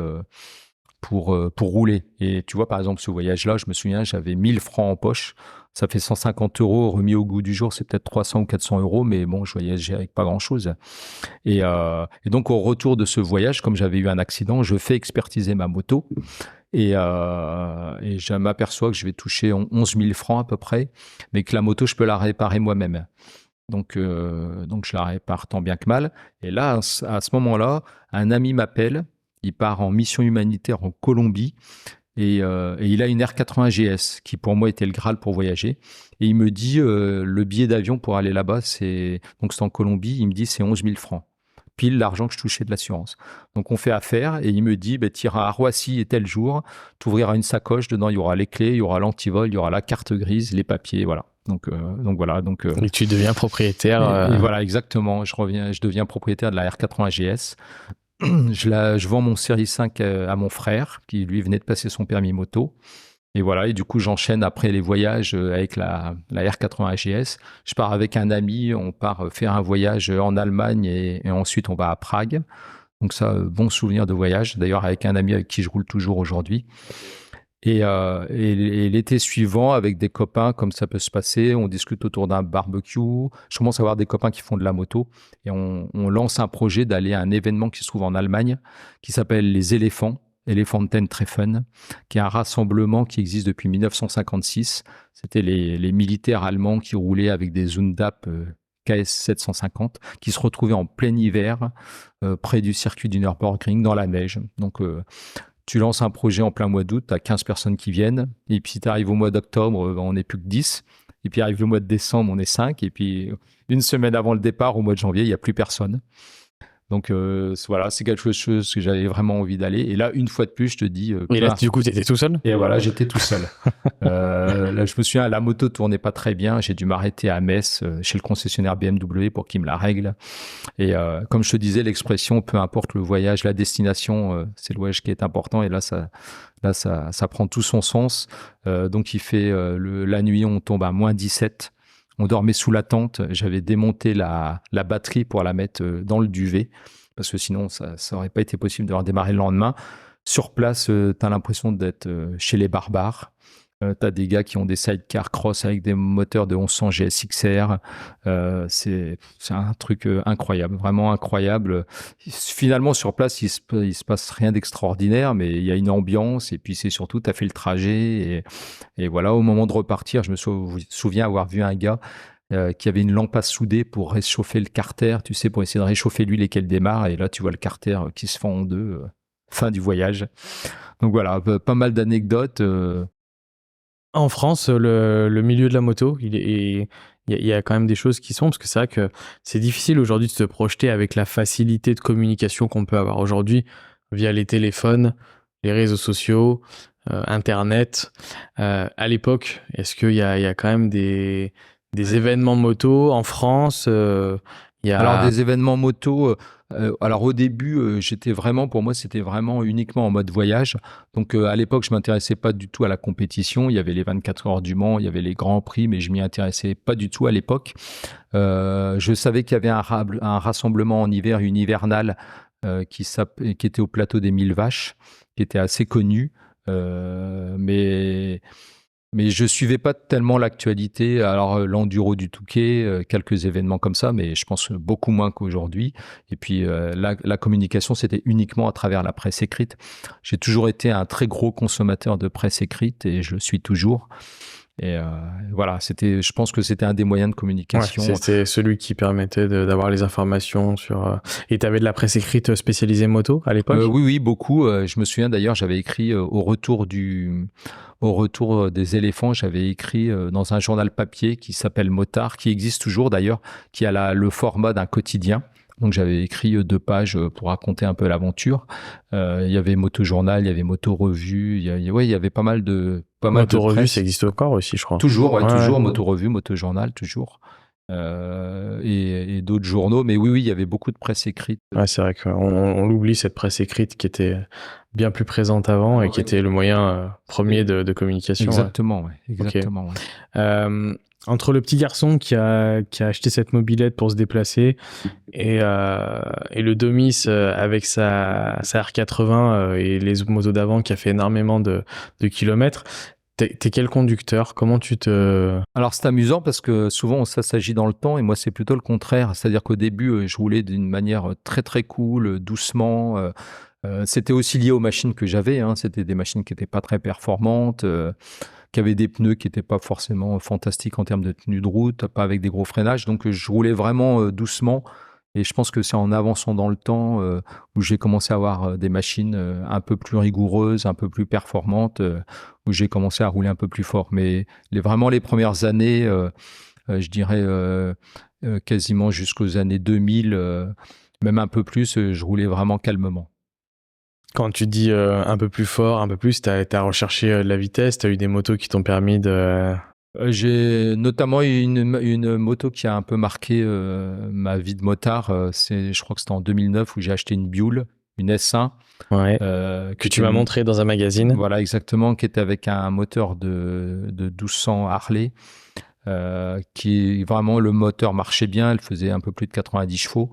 S2: pour rouler. Et tu vois, par exemple, ce voyage-là, je me souviens, j'avais 1000 francs en poche. Ça fait 150 euros remis au goût du jour, c'est peut-être 300 ou 400 euros, mais bon, je voyageais avec pas grand-chose. Et donc, au retour de ce voyage, comme j'avais eu un accident, je fais expertiser ma moto et je m'aperçois que je vais toucher 11 000 francs à peu près, mais que la moto, je peux la réparer moi-même. Donc je la répare tant bien que mal. Et là, à ce moment-là, un ami m'appelle. Il part en mission humanitaire en Colombie et il a une R80 GS qui pour moi était le Graal pour voyager. Et il me dit le billet d'avion pour aller là-bas, c'est en Colombie. Il me dit c'est 11 000 francs, pile l'argent que je touchais de l'assurance. Donc on fait affaire et il me dit bah, tu iras à Roissy et tel jour, tu ouvriras une sacoche, dedans il y aura les clés, il y aura l'antivol, il y aura la carte grise, les papiers, voilà. Donc voilà.
S1: Et tu deviens propriétaire.
S2: Et voilà, exactement. Je deviens propriétaire de la R80 GS. Je vends mon Série 5 à mon frère, qui lui venait de passer son permis moto. Et voilà, et du coup, j'enchaîne après les voyages avec la R80 GS. Je pars avec un ami, on part faire un voyage en Allemagne et ensuite on va à Prague. Donc ça, bon souvenir de voyage. D'ailleurs, avec un ami avec qui je roule toujours aujourd'hui. Et l'été suivant, avec des copains, comme ça peut se passer, on discute autour d'un barbecue. Je commence à avoir des copains qui font de la moto et on lance un projet d'aller à un événement qui se trouve en Allemagne qui s'appelle les Éléphants, Elefanten-Treffen, qui est un rassemblement qui existe depuis 1956. C'était les militaires allemands qui roulaient avec des Zundap KS 750 qui se retrouvaient en plein hiver près du circuit du Nürburgring dans la neige. Donc tu lances un projet en plein mois d'août, tu as 15 personnes qui viennent, et puis tu arrives au mois d'octobre, on n'est plus que 10, et puis arrive le mois de décembre, on est 5, et puis une semaine avant le départ, au mois de janvier, il n'y a plus personne. Donc voilà, c'est quelque chose que j'avais vraiment envie d'aller. Et là, une fois de plus, je te dis...
S1: et là, du coup, tu étais tout seul?
S2: Et voilà, j'étais tout seul. Là, je me souviens, la moto tournait pas très bien. J'ai dû m'arrêter à Metz, chez le concessionnaire BMW pour qu'il me la règle. Et comme je te disais, l'expression, peu importe le voyage, la destination, c'est le voyage qui est important. Et là, ça prend tout son sens. Donc, il fait la nuit, on tombe à -17. On dormait sous la tente. J'avais démonté la batterie pour la mettre dans le duvet parce que sinon, ça aurait pas été possible de redémarrer le lendemain. Sur place, tu as l'impression d'être chez les barbares. Tu as des gars qui ont des sidecars cross avec des moteurs de 1100 GSX-R. C'est un truc incroyable, vraiment incroyable. Finalement, sur place, il se passe rien d'extraordinaire, mais il y a une ambiance. Et puis, c'est surtout, tu as fait le trajet. Et voilà, au moment de repartir, je me souviens avoir vu un gars qui avait une lampe à souder pour réchauffer le carter, tu sais, pour essayer de réchauffer l'huile et qu'elle démarre. Et là, tu vois le carter qui se fend en deux. Fin du voyage. Donc voilà, pas mal d'anecdotes.
S1: En France, le milieu de la moto, il y a quand même des choses qui sont, parce que c'est vrai que c'est difficile aujourd'hui de se projeter avec la facilité de communication qu'on peut avoir aujourd'hui via les téléphones, les réseaux sociaux, Internet. À l'époque, est-ce qu'il y a quand même des événements moto en France?
S2: Alors des événements moto, alors au début, pour moi, c'était vraiment uniquement en mode voyage. Donc à l'époque, je m'intéressais pas du tout à la compétition. Il y avait les 24 heures du Mans, il y avait les grands prix, mais je m'y intéressais pas du tout à l'époque. Je savais qu'il y avait un rassemblement en hiver, une hivernale, qui était au plateau des 1000 Vaches, qui était assez connu. Mais je suivais pas tellement l'actualité. Alors, l'enduro du Touquet, quelques événements comme ça, mais je pense beaucoup moins qu'aujourd'hui. Et puis, la communication, c'était uniquement à travers la presse écrite. J'ai toujours été un très gros consommateur de presse écrite et je le suis toujours. Et voilà, je pense que c'était un des moyens de communication.
S1: Ouais, c'était celui qui permettait d'avoir les informations sur... Et tu avais de la presse écrite spécialisée moto à l'époque?
S2: Oui, beaucoup. Je me souviens d'ailleurs, j'avais écrit au retour des éléphants, j'avais écrit dans un journal papier qui s'appelle Motard, qui existe toujours d'ailleurs, qui a le format d'un quotidien. Donc j'avais écrit 2 pages pour raconter un peu l'aventure. Il y avait Motojournal, il y avait Motorevue, il y avait pas mal de
S1: Motorevue, ça existe encore aussi, je crois.
S2: Toujours, toujours. Motorevue, Motojournal, toujours. et d'autres journaux. Mais oui, il y avait beaucoup de presse écrite.
S1: Ouais, c'est vrai qu'on l'oublie, cette presse écrite qui était bien plus présente avant et qui était le moyen premier de communication.
S2: Exactement, ouais.
S1: Ok.
S2: Exactement, ouais.
S1: Entre le petit garçon qui a acheté cette mobilette pour se déplacer et le Domis avec sa R80 et les motos d'avant qui a fait énormément de kilomètres, t'es quel conducteur? Comment tu te...
S2: Alors c'est amusant parce que souvent ça s'agit dans le temps et moi c'est plutôt le contraire. C'est-à-dire qu'au début je roulais d'une manière très très cool, doucement. C'était aussi lié aux machines que j'avais. Hein. C'était des machines qui n'étaient pas très performantes, qui avaient des pneus qui n'étaient pas forcément fantastiques en termes de tenue de route, pas avec des gros freinages. Donc je roulais vraiment doucement. Et je pense que c'est en avançant dans le temps où j'ai commencé à avoir des machines un peu plus rigoureuses, un peu plus performantes, où j'ai commencé à rouler un peu plus fort. Mais vraiment les premières années, je dirais quasiment jusqu'aux années 2000, même un peu plus, je roulais vraiment calmement.
S1: Quand tu dis un peu plus fort, un peu plus, t'as recherché de la vitesse, t'as eu des motos qui t'ont permis de...
S2: J'ai notamment eu une moto qui a un peu marqué ma vie de motard. Je crois que c'était en 2009 où j'ai acheté une Buell, une S1.
S1: Ouais. Que tu m'as montré dans un magazine.
S2: Voilà, exactement, qui était avec un moteur de 1200 Harley. Qui vraiment, le moteur marchait bien, elle faisait un peu plus de 90 chevaux.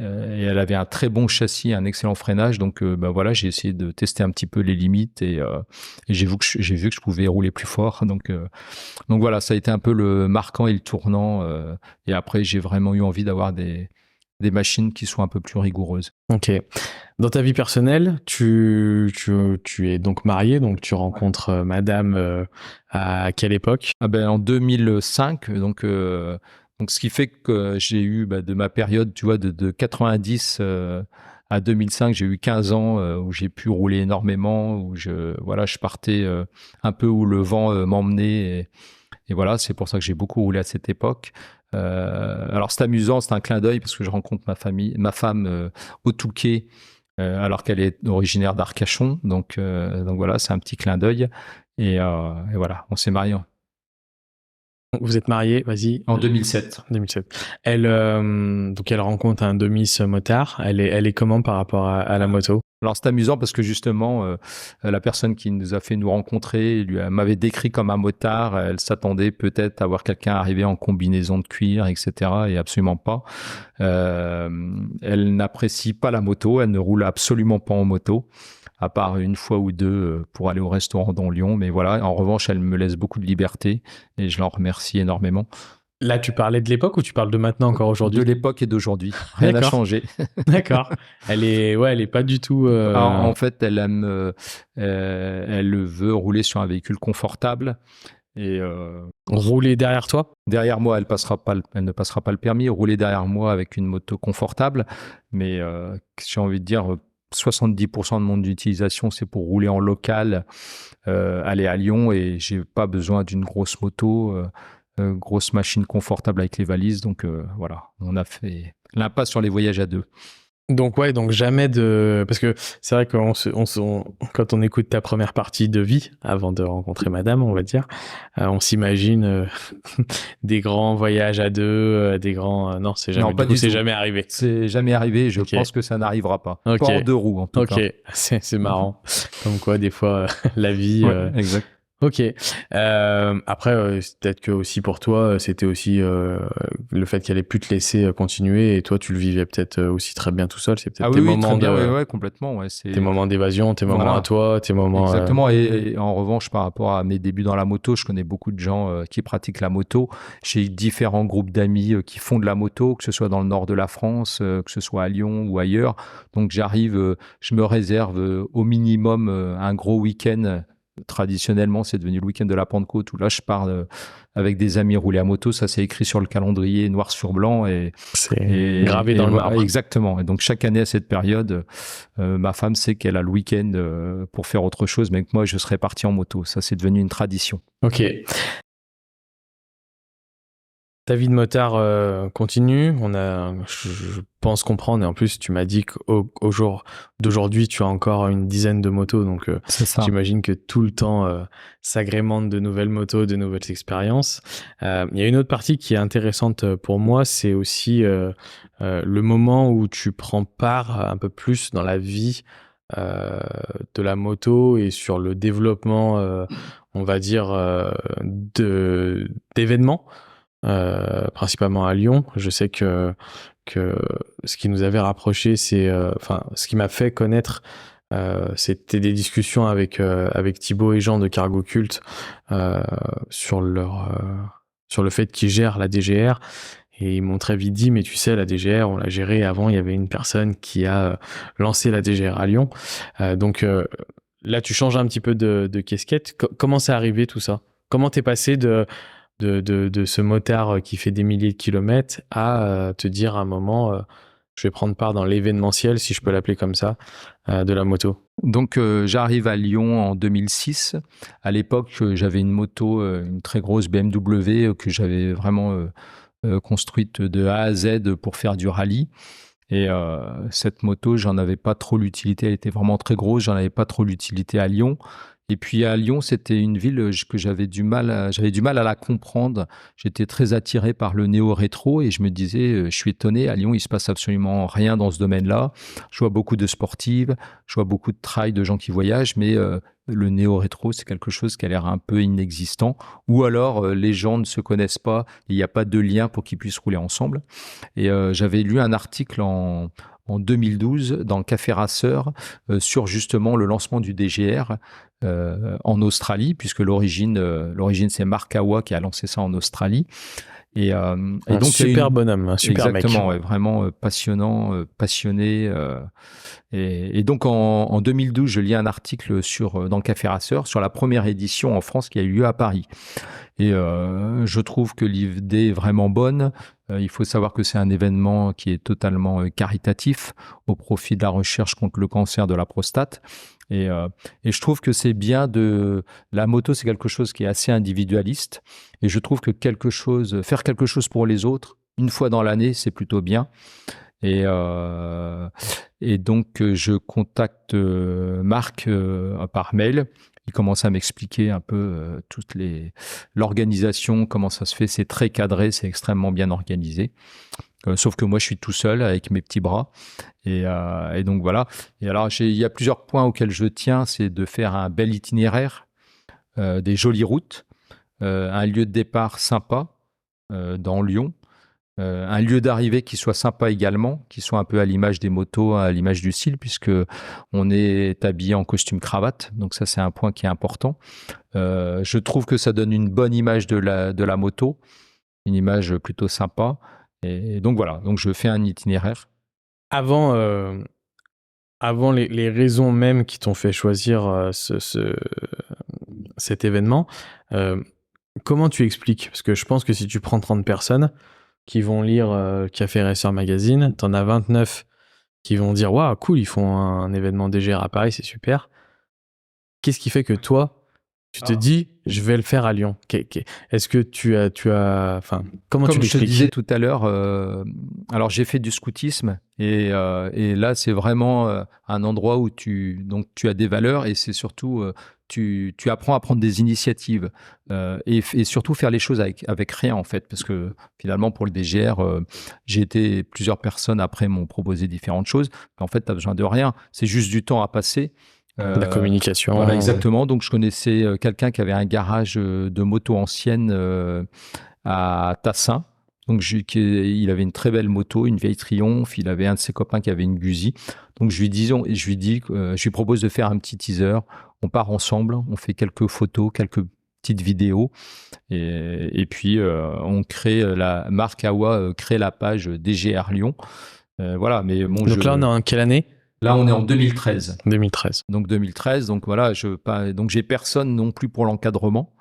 S2: Et elle avait un très bon châssis, un excellent freinage. Donc, voilà, j'ai essayé de tester un petit peu les limites et j'ai vu que je pouvais rouler plus fort. Donc voilà, ça a été un peu le marquant et le tournant. Et après, j'ai vraiment eu envie d'avoir des machines qui soient un peu plus rigoureuses.
S1: Ok. Dans ta vie personnelle, tu es donc marié, donc tu rencontres madame à quelle époque?
S2: En 2005, donc ce qui fait que j'ai eu de ma période, tu vois, de 90 à 2005, j'ai eu 15 ans où j'ai pu rouler énormément, où je partais un peu où le vent m'emmenait. Et voilà, c'est pour ça que j'ai beaucoup roulé à cette époque. Alors c'est amusant, c'est un clin d'œil parce que je rencontre ma femme au Touquet, alors qu'elle est originaire d'Arcachon. Donc voilà, c'est un petit clin d'œil. Et voilà, on s'est mariés
S1: Vous êtes mariés, vas-y.
S2: en 2007.
S1: 2007. Elle, donc elle rencontre un Domis motard. Elle est comment par rapport à la moto?
S2: Alors c'est amusant parce que justement, la personne qui nous a fait nous rencontrer m'avait décrit comme un motard. Elle s'attendait peut-être à voir quelqu'un arriver en combinaison de cuir, etc. Et absolument pas. Elle n'apprécie pas la moto. Elle ne roule absolument pas en moto, à part une fois ou deux pour aller au restaurant dans Lyon. Mais voilà, en revanche, elle me laisse beaucoup de liberté et je l'en remercie énormément.
S1: Là, tu parlais de l'époque ou tu parles de maintenant encore aujourd'hui?
S2: De l'époque et d'aujourd'hui. Rien n'a changé.
S1: D'accord. Elle est pas du tout...
S2: En fait, elle aime, elle veut rouler sur un véhicule confortable. Et
S1: rouler derrière toi?
S2: Derrière moi, elle ne passera pas le permis. Rouler derrière moi avec une moto confortable. Mais j'ai envie de dire, 70% de mon utilisation, c'est pour rouler en local, aller à Lyon. Et j'ai pas besoin d'une grosse moto, grosse machine confortable avec les valises. Donc voilà, on a fait l'impasse sur les voyages à deux.
S1: Donc ouais, donc jamais de... Parce que c'est vrai que quand on écoute ta première partie de vie, avant de rencontrer madame, on va dire, on s'imagine des grands voyages à deux, des grands... non, c'est jamais,
S2: Non,
S1: c'est jamais arrivé.
S2: C'est jamais arrivé, je pense que ça n'arrivera pas. Pas en deux roues, en tout cas.
S1: Ok, c'est marrant. Comme quoi, des fois, la vie...
S2: exact.
S1: Ok. Après, peut-être que aussi pour toi, c'était aussi le fait qu'elle ait pu te laisser continuer et toi, tu le vivais peut-être aussi très bien tout seul. C'est peut-être tes moments
S2: complètement. Ouais,
S1: tes moments d'évasion, tes moments à toi, tes moments.
S2: Exactement. Et en revanche, par rapport à mes débuts dans la moto, je connais beaucoup de gens qui pratiquent la moto. J'ai différents groupes d'amis qui font de la moto, que ce soit dans le nord de la France, que ce soit à Lyon ou ailleurs. Donc j'arrive, je me réserve au minimum un gros week-end. Traditionnellement, c'est devenu le week-end de la Pentecôte où là, je pars avec des amis rouler à moto. Ça, c'est écrit sur le calendrier noir sur blanc et
S1: gravé dans le marbre.
S2: Exactement. Et donc, chaque année à cette période, ma femme sait qu'elle a le week-end pour faire autre chose, mais que moi, je serais parti en moto. Ça, c'est devenu une tradition.
S1: Ok. Ta vie de motard continue. Je pense comprendre. Et en plus, tu m'as dit qu'au jour d'aujourd'hui, tu as encore une dizaine de motos. Donc,
S2: C'est ça.
S1: j'imagine que tout le temps s'agrémente de nouvelles motos, de nouvelles expériences. Il y a une autre partie qui est intéressante pour moi, c'est aussi le moment où tu prends part un peu plus dans la vie de la moto et sur le développement, on va dire, d'événements. Principalement à Lyon. Je sais que ce qui nous avait rapprochés, ce qui m'a fait connaître, c'était des discussions avec Thibaut et Jean de Cargo Cult sur sur le fait qu'ils gèrent la DGR. Et ils m'ont très vite dit, mais tu sais, la DGR, on l'a gérée avant, il y avait une personne qui a lancé la DGR à Lyon. Donc là, tu changes un petit peu de casquette. Comment c'est arrivé tout ça? Comment t'es passé de ce motard qui fait des milliers de kilomètres à te dire à un moment, je vais prendre part dans l'événementiel, si je peux l'appeler comme ça, de la moto.
S2: Donc, j'arrive à Lyon en 2006. À l'époque, j'avais une moto, une très grosse BMW que j'avais vraiment construite de A à Z pour faire du rallye. Et cette moto, j'en avais pas trop l'utilité. Elle était vraiment très grosse. J'en avais pas trop l'utilité à Lyon. Et puis à Lyon, c'était une ville que j'avais du mal à la comprendre. J'étais très attiré par le néo-rétro et je me disais, je suis étonné, à Lyon, il se passe absolument rien dans ce domaine-là. Je vois beaucoup de sportives, je vois beaucoup de trail, de gens qui voyagent, mais le néo-rétro, c'est quelque chose qui a l'air un peu inexistant. Ou alors, les gens ne se connaissent pas, il n'y a pas de lien pour qu'ils puissent rouler ensemble. Et j'avais lu un article en 2012 dans le Café Racer sur justement le lancement du DGR en Australie, puisque l'origine c'est Mark Awa qui a lancé ça en Australie. Et
S1: Un
S2: donc
S1: super bonhomme, un super
S2: exactement,
S1: mec.
S2: ouais, vraiment passionnant, passionné. Et donc en 2012, je lis un article dans le Café Racer sur la première édition en France qui a eu lieu à Paris. Et je trouve que l'idée est vraiment bonne. Il faut savoir que c'est un événement qui est totalement caritatif au profit de la recherche contre le cancer de la prostate. Et je trouve que c'est bien la moto, c'est quelque chose qui est assez individualiste. Et je trouve que faire quelque chose pour les autres, une fois dans l'année, c'est plutôt bien. Et donc, je contacte Marc par mail. Il commence à m'expliquer un peu l'organisation, comment ça se fait. C'est très cadré, c'est extrêmement bien organisé. Sauf que moi, je suis tout seul avec mes petits bras. Et donc, voilà. Et alors, il y a plusieurs points auxquels je tiens. C'est de faire un bel itinéraire, des jolies routes, un lieu de départ sympa dans Lyon. Un lieu d'arrivée qui soit sympa également, qui soit un peu à l'image des motos, à l'image du style, puisque on est habillé en costume cravate. Donc ça, c'est un point qui est important. Je trouve que ça donne une bonne image de la moto, une image plutôt sympa. Et donc voilà, donc je fais un itinéraire.
S1: Avant, les raisons même qui t'ont fait choisir cet événement, comment tu expliques? Parce que je pense que si tu prends 30 personnes qui vont lire Café Racer Magazine, t'en as 29 qui vont dire « Waouh, cool, ils font un événement DGR à Paris, c'est super ». Qu'est-ce qui fait que toi, tu te dis « Je vais le faire à Lyon ». Est-ce que enfin, comment tu
S2: Comme je te
S1: l'expliques?
S2: disais tout à l'heure, alors j'ai fait du scoutisme et là c'est vraiment un endroit où tu as des valeurs et c'est surtout tu apprends à prendre des initiatives et surtout faire les choses avec rien en fait, parce que finalement pour le DGR, plusieurs personnes après m'ont proposé différentes choses. En fait, tu as besoin de rien, c'est juste du temps à passer.
S1: La communication.
S2: Voilà, exactement. Donc je connaissais quelqu'un qui avait un garage de moto ancienne à Tassin. Donc, il avait une très belle moto, une vieille Triumph. Il avait un de ses copains qui avait une Guzzi. Donc, je lui propose de faire un petit teaser. On part ensemble, on fait quelques photos, quelques petites vidéos. Et puis, on crée la marque Awa, crée la page DGR Lyon. Voilà. Mais bon,
S1: donc là, on est en quelle année?
S2: Là, on est en 2013.
S1: 2013.
S2: Donc, 2013. Donc, voilà, donc j'ai personne non plus pour l'encadrement.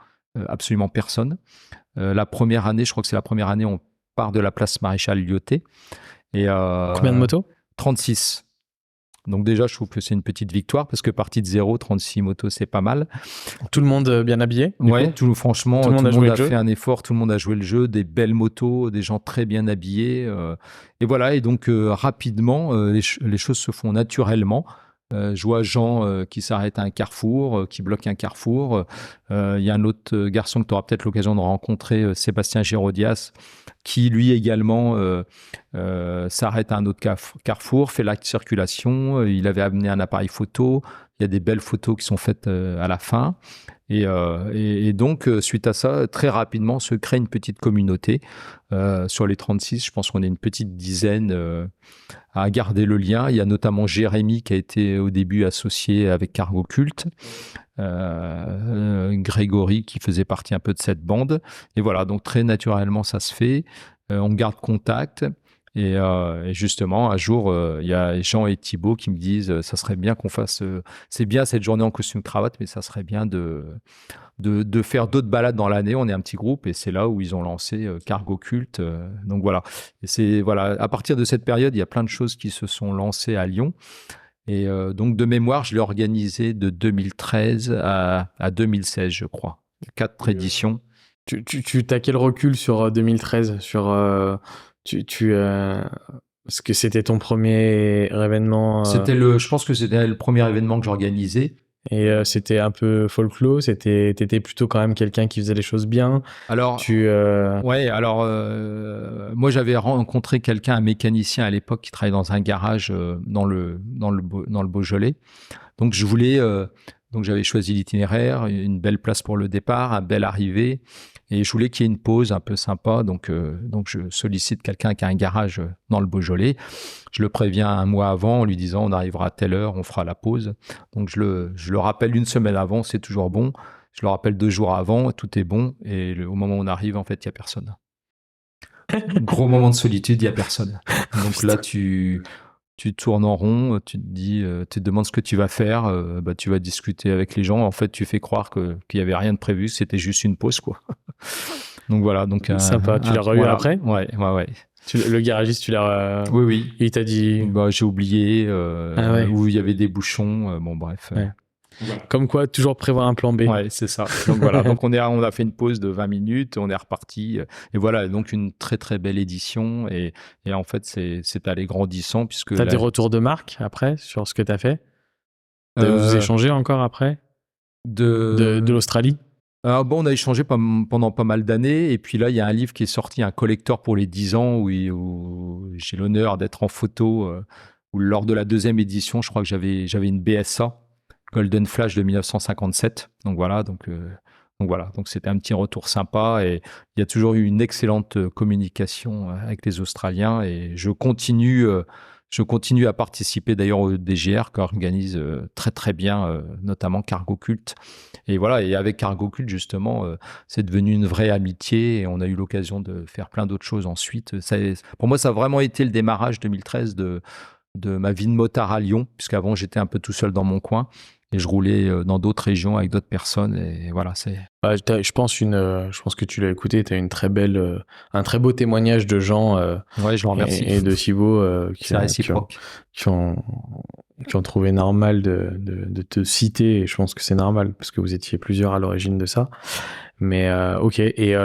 S2: Absolument personne. La première année, je crois que c'est la première année, on part de la place Maréchal Lyoté. Et,
S1: Combien de motos?
S2: 36. Donc déjà, je trouve que c'est une petite victoire parce que partie de 0, 36 motos, c'est pas mal.
S1: Tout le monde bien habillé?
S2: Ouais, franchement,
S1: tout le monde a joué le jeu.
S2: fait un effort, tout le monde a joué le jeu, des belles motos, des gens très bien habillés. Et voilà, et donc rapidement, les choses se font naturellement. Je vois Jean qui s'arrête à un carrefour, qui bloque un carrefour. Il y a un autre garçon que tu auras peut-être l'occasion de rencontrer, Sébastien Girodias, qui lui également s'arrête à un autre carrefour, fait l'acte de circulation. Il avait amené un appareil photo. Il y a des belles photos qui sont faites à la fin. Et donc, suite à ça, très rapidement se crée une petite communauté. Sur les 36, je pense qu'on est une petite dizaine à garder le lien. Il y a notamment Jérémy qui a été au début associé avec Cargo Cult, Grégory qui faisait partie un peu de cette bande. Et voilà, donc très naturellement, ça se fait. On garde contact. Et justement, un jour, il y a Jean et Thibaut qui me disent ça serait bien qu'on fasse. C'est bien cette journée en costume cravate, mais ça serait bien de faire d'autres balades dans l'année. On est un petit groupe et c'est là où ils ont lancé Cargo Cult. Donc voilà. Et c'est voilà. À partir de cette période, il y a plein de choses qui se sont lancées à Lyon. Et donc de mémoire, je l'ai organisé de 2013 à 2016, je crois. 4 éditions.
S1: Tu as quel recul sur 2013 sur parce que c'était ton premier événement.
S2: Je pense que c'était le premier événement que j'organisais.
S1: Et c'était un peu folklore, t'étais plutôt quand même quelqu'un qui faisait les choses bien.
S2: Alors, moi j'avais rencontré un mécanicien à l'époque qui travaillait dans un garage dans le Beaujolais. Donc je voulais, donc j'avais choisi l'itinéraire, une belle place pour le départ, un bel arrivée, et je voulais qu'il y ait une pause un peu sympa. Donc je sollicite quelqu'un qui a un garage dans le Beaujolais. Je le préviens un mois avant en lui disant on arrivera à telle heure, on fera la pause. Donc je le rappelle une semaine avant, c'est toujours bon. Je le rappelle 2 jours avant, tout est bon. Et au moment où on arrive, en fait, il n'y a personne. Gros moment de solitude, il n'y a personne. Donc là, tu tournes en rond, tu te dis, tu te demandes ce que tu vas faire, tu vas discuter avec les gens. En fait, tu fais croire qu'il n'y avait rien de prévu, c'était juste une pause, quoi. Donc voilà. Donc,
S1: sympa. Tu l'as revu après?
S2: Ouais.
S1: Le garagiste, tu l'as.
S2: Oui.
S1: Il t'a dit.
S2: J'ai oublié, où il y avait des bouchons. Bon, bref.
S1: Ouais. Voilà. Comme quoi, toujours prévoir un plan B.
S2: Ouais, c'est ça. Donc voilà, donc on a fait une pause de 20 minutes, on est reparti. Et voilà, donc une très très belle édition. Et en fait, c'est allé grandissant puisque.
S1: T'as des retours de marque après sur ce que t'as fait? Vous échangez encore après de l'Australie?
S2: Alors bon, on a échangé pendant pas mal d'années. Et puis là, il y a un livre qui est sorti, un collector pour les 10 ans, où j'ai l'honneur d'être en photo. Où lors de la 2e édition, je crois que j'avais une BSA. Golden Flash de 1957. Donc voilà, donc c'était un petit retour sympa et il y a toujours eu une excellente communication avec les Australiens et je continue à participer d'ailleurs au DGR qui organise très très bien, notamment Cargo Cult. Et voilà, et avec Cargo Cult justement, c'est devenu une vraie amitié et on a eu l'occasion de faire plein d'autres choses ensuite. Pour moi, ça a vraiment été le démarrage 2013 de ma vie de motard à Lyon, puisqu'avant j'étais un peu tout seul dans mon coin. Et je roulais dans d'autres régions avec d'autres personnes. Et voilà, c'est.
S1: Je pense que tu l'as écouté. Tu as un très beau témoignage de gens.
S2: Ouais, je vous remercie.
S1: Et de Thibaut qui ont trouvé normal de te citer. Et je pense que c'est normal parce que vous étiez plusieurs à l'origine de ça. Mais ok. Et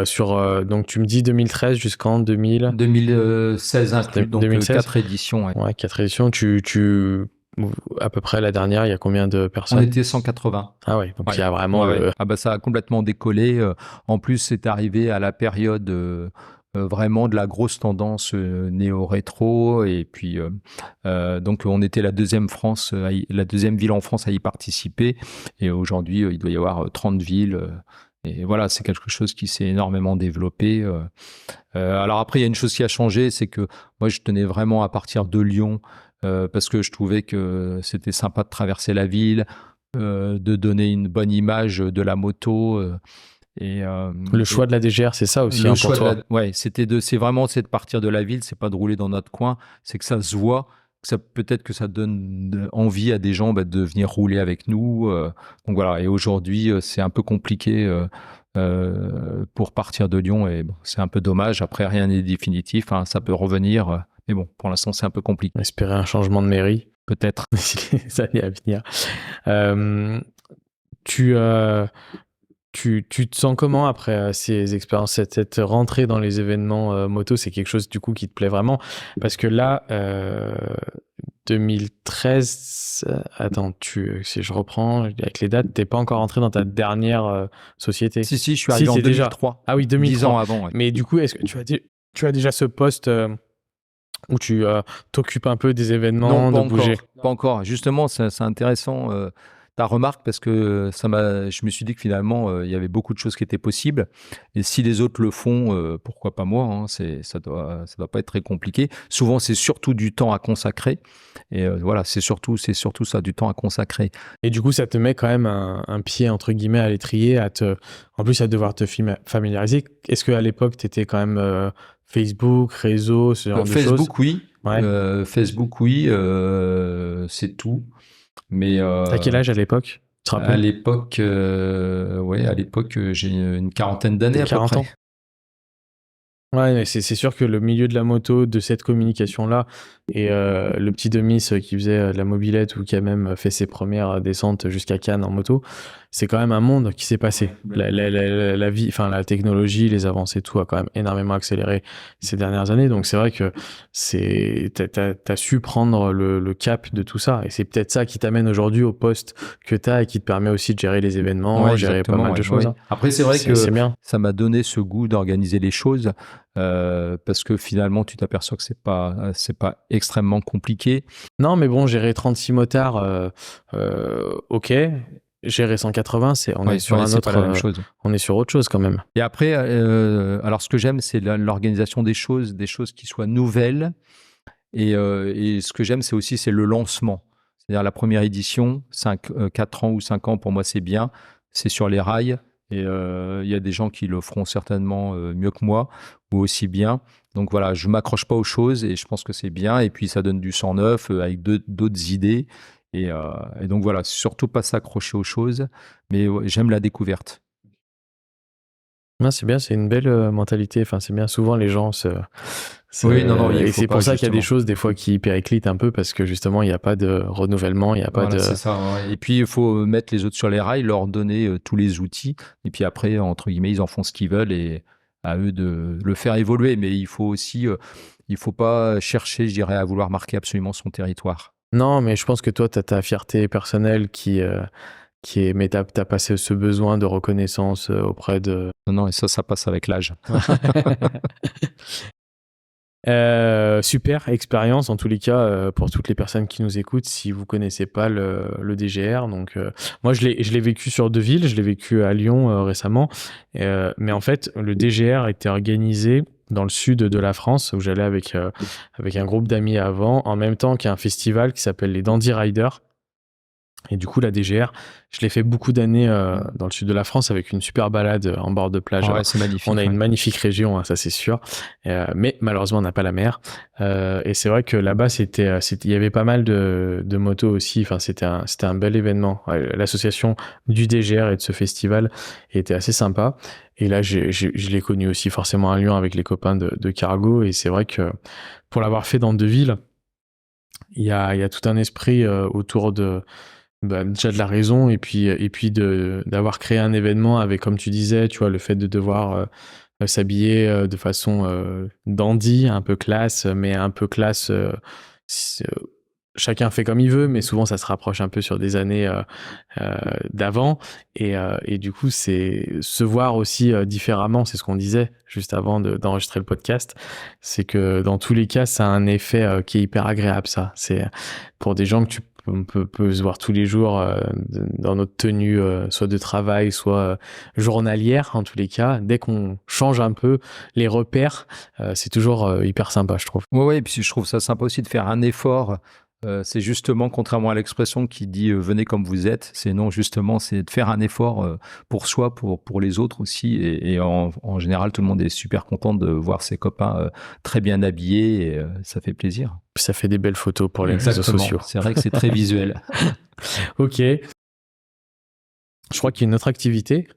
S1: donc tu me dis 2013 jusqu'en
S2: 2016 inclus. Donc
S1: 2016.
S2: 4 éditions.
S1: Ouais, 4 éditions. À peu près la dernière, il y a combien de personnes?
S2: On était 180.
S1: Ah ouais, donc il y a vraiment...
S2: ça a complètement décollé. En plus, c'est arrivé à la période vraiment de la grosse tendance néo-rétro. Et puis, donc on était la deuxième ville en France à y participer. Et aujourd'hui, il doit y avoir 30 villes. Et voilà, c'est quelque chose qui s'est énormément développé. Alors après, il y a une chose qui a changé, c'est que moi, je tenais vraiment à partir de Lyon parce que je trouvais que c'était sympa de traverser la ville, de donner une bonne image de la moto.
S1: Le choix de la DGR, c'est ça aussi pour toi.
S2: Ouais, c'est vraiment de partir de la ville, c'est pas de rouler dans notre coin, c'est que ça se voit. Peut-être que ça donne envie à des gens de venir rouler avec nous. Donc voilà, et aujourd'hui, c'est un peu compliqué pour partir de Lyon et bon, c'est un peu dommage. Après, rien n'est définitif, hein, ça peut revenir. Mais bon, pour l'instant, c'est un peu compliqué.
S1: Espérer un changement de mairie.
S2: peut-être.
S1: les années à venir. Euh, tu, euh, tu te sens comment après ces expériences, cette rentrée dans les événements moto, c'est quelque chose du coup qui te plaît vraiment? Parce que là, 2013, attends, si je reprends avec les dates, t'es pas encore rentré dans ta dernière société.
S2: Si, je suis
S1: Si,
S2: arrivé en
S1: c'est déjà.
S2: 2003.
S1: Ah oui,
S2: 10
S1: 2003.
S2: ans avant. Ouais.
S1: Mais du coup, est-ce que tu as déjà ce poste où tu t'occupes un peu des
S2: Non,
S1: événements,
S2: pas
S1: de
S2: encore.
S1: bouger?
S2: Pas encore. Justement, c'est intéressant ta remarque parce que je me suis dit que finalement, il y avait beaucoup de choses qui étaient possibles. Et si les autres le font, pourquoi pas moi, hein, ça doit pas être très compliqué. Souvent, c'est surtout du temps à consacrer. Et voilà, c'est surtout ça, du temps à consacrer.
S1: Et du coup, ça te met quand même un pied, entre guillemets, à l'étrier, en plus à devoir te familiariser. Est-ce qu'à l'époque, tu étais quand même Facebook, réseau, ce genre de choses?
S2: Facebook, oui.
S1: Ouais.
S2: Facebook, oui. C'est tout. Mais
S1: T'as quel âge à l'époque? Tu te
S2: à
S1: rappelles?
S2: l'époque, j'ai une quarantaine d'années à peu
S1: 40
S2: près.
S1: ans? Ouais, mais c'est sûr que le milieu de la moto, de cette communication-là, et le petit Demis qui faisait de la mobilette ou qui a même fait ses premières descentes jusqu'à Cannes en moto, c'est quand même un monde qui s'est passé. La vie, enfin la technologie, les avancées, tout a quand même énormément accéléré ces dernières années. Donc c'est vrai que t'as su prendre le cap de tout ça, et c'est peut-être ça qui t'amène aujourd'hui au poste que t'as et qui te permet aussi de gérer les événements,
S2: Ouais,
S1: gérer pas mal de choses.
S2: ouais.
S1: Hein.
S2: Après, c'est vrai que
S1: C'est bien.
S2: ça m'a donné ce goût d'organiser les choses parce que finalement, tu t'aperçois que c'est pas extrêmement compliqué.
S1: Non, mais bon, gérer 36 motards, ok. Gérer 180, on est sur un
S2: c'est
S1: autre,
S2: pas la même chose.
S1: on est sur autre chose quand même.
S2: Et après, alors ce que j'aime, c'est l'organisation des choses qui soient nouvelles. Et ce que j'aime, c'est le lancement. C'est-à-dire la première édition, 4 ans ou 5 ans, pour moi, c'est bien. C'est sur les rails. Et il y a des gens qui le feront certainement mieux que moi, ou aussi bien. Donc voilà, je m'accroche pas aux choses et je pense que c'est bien. Et puis ça donne du sang neuf avec d'autres idées. Et donc voilà, surtout pas s'accrocher aux choses. Mais ouais, j'aime la découverte.
S1: Non, c'est bien, c'est une belle mentalité. Enfin, c'est bien. Souvent, les gens
S2: Oui, non, il
S1: et
S2: faut
S1: c'est
S2: pas,
S1: pour ça qu'il y a des
S2: justement.
S1: choses des fois qui périclitent un peu parce que justement, il n'y a pas de renouvellement, il n'y a pas
S2: Voilà,
S1: de.
S2: c'est ça. Ouais. Et puis, il faut mettre les autres sur les rails, leur donner tous les outils. Et puis après, entre guillemets, ils en font ce qu'ils veulent et à eux de le faire évoluer. Mais il faut aussi, il faut pas chercher, je dirais, à vouloir marquer absolument son territoire.
S1: Non, mais je pense que toi, tu as ta fierté personnelle qui est. Mais tu as passé ce besoin de reconnaissance auprès de.
S2: Non, et ça passe avec l'âge.
S1: Super expérience en tous les cas pour toutes les personnes qui nous écoutent si vous connaissez pas le DGR. Donc moi je l'ai vécu sur deux villes, je l'ai vécu à Lyon récemment, mais en fait le DGR était organisé dans le sud de la France où j'allais avec un groupe d'amis avant, en même temps qu'un festival qui s'appelle les Dandy Riders. Et du coup, la DGR, je l'ai fait beaucoup d'années dans le sud de la France avec une super balade en bord de plage.
S2: Ouais, c'est magnifique.
S1: On a une magnifique région, hein, ça c'est sûr. Mais malheureusement, on n'a pas la mer. Et c'est vrai que là-bas, il y avait pas mal de motos aussi. Enfin, c'était un bel événement. Ouais, l'association du DGR et de ce festival était assez sympa. Et là, je l'ai connu aussi forcément à Lyon avec les copains de Cargo. Et c'est vrai que pour l'avoir fait dans deux villes, il y a tout un esprit autour déjà de la raison et puis d'avoir créé un événement avec, comme tu disais, tu vois, le fait de devoir s'habiller de façon dandy, un peu classe, mais un peu classe. Chacun fait comme il veut, mais souvent ça se rapproche un peu sur des années d'avant. Et du coup, c'est se voir aussi différemment, c'est ce qu'on disait juste avant d'enregistrer le podcast. C'est que dans tous les cas, ça a un effet qui est hyper agréable, ça. C'est pour des gens que on peut se voir tous les jours dans notre tenue, soit de travail, soit journalière, en tous les cas. Dès qu'on change un peu les repères, c'est toujours hyper sympa, je trouve.
S2: Ouais, et puis je trouve ça sympa aussi de faire un effort. C'est justement, contrairement à l'expression qui dit venez comme vous êtes, c'est non, justement, c'est de faire un effort pour soi, pour les autres aussi. Et en général, tout le monde est super content de voir ses copains très bien habillés et ça fait plaisir.
S1: Ça fait des belles photos pour les réseaux sociaux.
S2: C'est vrai que c'est très visuel.
S1: Ok. Je crois qu'il y a une autre activité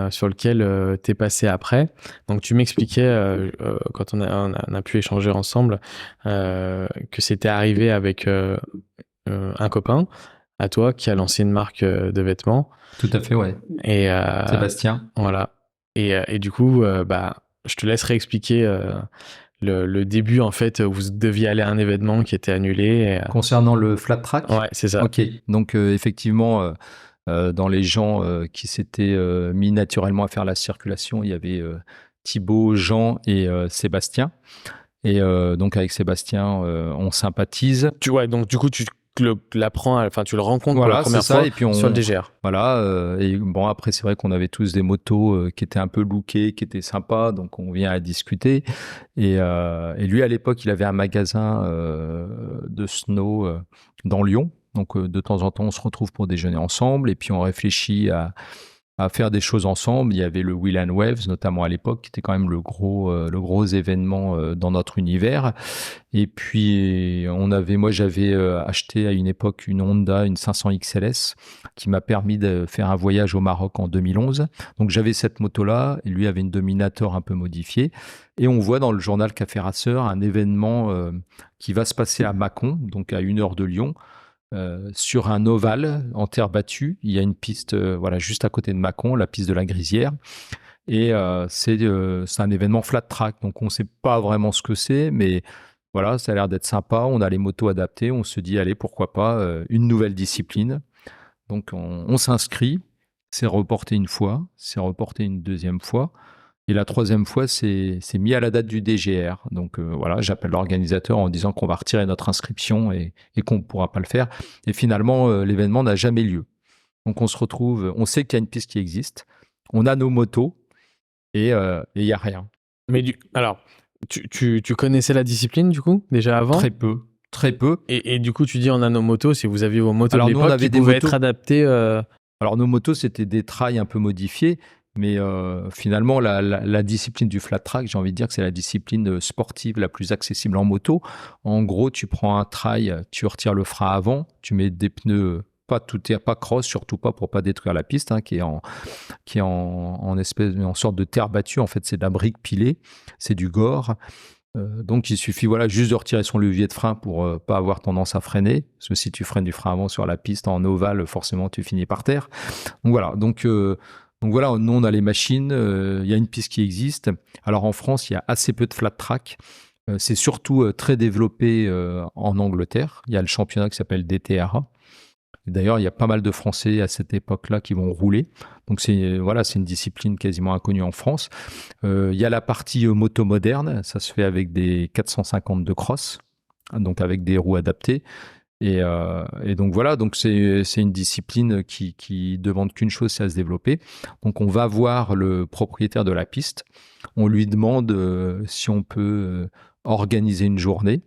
S1: sur laquelle tu es passé après. Donc, tu m'expliquais, quand on a pu échanger ensemble, que c'était arrivé avec un copain à toi qui a lancé une marque de vêtements.
S2: Tout à fait, ouais.
S1: Et
S2: Sébastien.
S1: voilà. Et du coup, je te laisse réexpliquer le début, en fait, où vous deviez aller à un événement qui était annulé.
S2: Concernant le flat track.
S1: Ouais, c'est ça.
S2: Ok, donc effectivement, dans les gens qui s'étaient mis naturellement à faire la circulation, il y avait Thibaut, Jean et Sébastien. Et donc avec Sébastien, on sympathise.
S1: Donc du coup, tu l'apprends, enfin, tu le rencontres pour la
S2: Voilà, c'est
S1: première
S2: ça.
S1: fois
S2: Et puis
S1: sur le DGR.
S2: voilà. Et bon, après, c'est vrai qu'on avait tous des motos qui étaient un peu lookées, qui étaient sympas, donc on vient à discuter. Et lui, à l'époque, il avait un magasin de snow dans Lyon. Donc de temps en temps, on se retrouve pour déjeuner ensemble. Et puis on réfléchit à faire des choses ensemble. Il y avait le Wheel and Waves, notamment à l'époque, qui était quand même le gros événement dans notre univers. Et puis, moi, j'avais acheté à une époque une Honda, une 500 XLS, qui m'a permis de faire un voyage au Maroc en 2011. Donc, j'avais cette moto-là, et lui avait une Dominator un peu modifiée. Et on voit dans le journal Café Racer un événement qui va se passer à Mâcon, donc à 1 heure de Lyon, sur un ovale en terre battue. Il y a une piste voilà, juste à côté de Mâcon, la piste de la Grisière. Et c'est un événement flat track, donc on ne sait pas vraiment ce que c'est, mais voilà, ça a l'air d'être sympa. On a les motos adaptées, on se dit, allez, pourquoi pas, une nouvelle discipline. Donc on s'inscrit, c'est reporté une fois, c'est reporté une deuxième fois. Et la troisième fois, c'est mis à la date du DGR. Donc voilà, j'appelle l'organisateur en disant qu'on va retirer notre inscription et qu'on ne pourra pas le faire. Et finalement, l'événement n'a jamais lieu. Donc on se retrouve, on sait qu'il y a une piste qui existe, on a nos motos et il n'y a rien.
S1: Mais alors, tu connaissais la discipline du coup déjà avant?
S2: Très peu, très peu.
S1: Et du coup, tu dis on a nos motos, si vous aviez vos motos
S2: Alors,
S1: de
S2: nous, on
S1: l'époque
S2: avait
S1: qui
S2: des
S1: pouvaient
S2: motos.
S1: être adaptées.
S2: Alors nos motos, c'était des trails un peu modifiés, mais finalement, la discipline du flat track, j'ai envie de dire que c'est la discipline sportive la plus accessible en moto. En gros, tu prends un trail, tu retires le frein avant, tu mets des pneus pas cross, surtout pas pour pas détruire la piste, hein, qui est en sorte de terre battue. En fait, c'est de la brique pilée, c'est du gore. Donc il suffit voilà juste de retirer son levier de frein pour pas avoir tendance à freiner, parce que si tu freines du frein avant sur la piste en ovale, forcément tu finis par terre. Donc voilà, donc voilà, nous on a les machines, il y a une piste qui existe. Alors en France, il y a assez peu de flat track. C'est surtout très développé en Angleterre. Il y a le championnat qui s'appelle DTRA. D'ailleurs, il y a pas mal de Français à cette époque-là qui vont rouler. Donc c'est une discipline quasiment inconnue en France. Il y a la partie moto moderne, ça se fait avec des 450 de cross, donc avec des roues adaptées. Et donc voilà, donc c'est une discipline qui demande qu'une chose, c'est à se développer. Donc on va voir le propriétaire de la piste, on lui demande si on peut organiser une journée.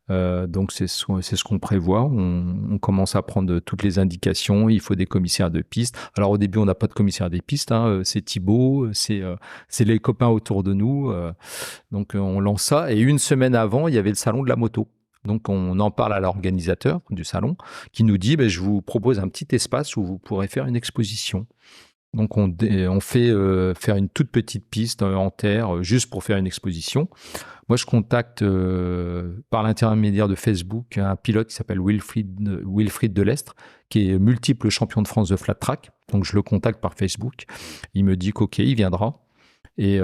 S2: Donc c'est ce qu'on prévoit. On commence à prendre toutes les indications. Il faut des commissaires de piste. Alors au début, on n'a pas de commissaire des pistes. Hein. C'est Thibaut, c'est les copains autour de nous. Donc on lance ça. Et une semaine avant, il y avait le salon de la moto. Donc on en parle à l'organisateur du salon qui nous dit je vous propose un petit espace où vous pourrez faire une exposition. Donc on fait faire une toute petite piste en terre juste pour faire une exposition. Moi, je contacte par l'intermédiaire de Facebook un pilote qui s'appelle Wilfried Delestre, qui est multiple champion de France de flat track. Donc je le contacte par Facebook. Il me dit qu'ok, il viendra. Et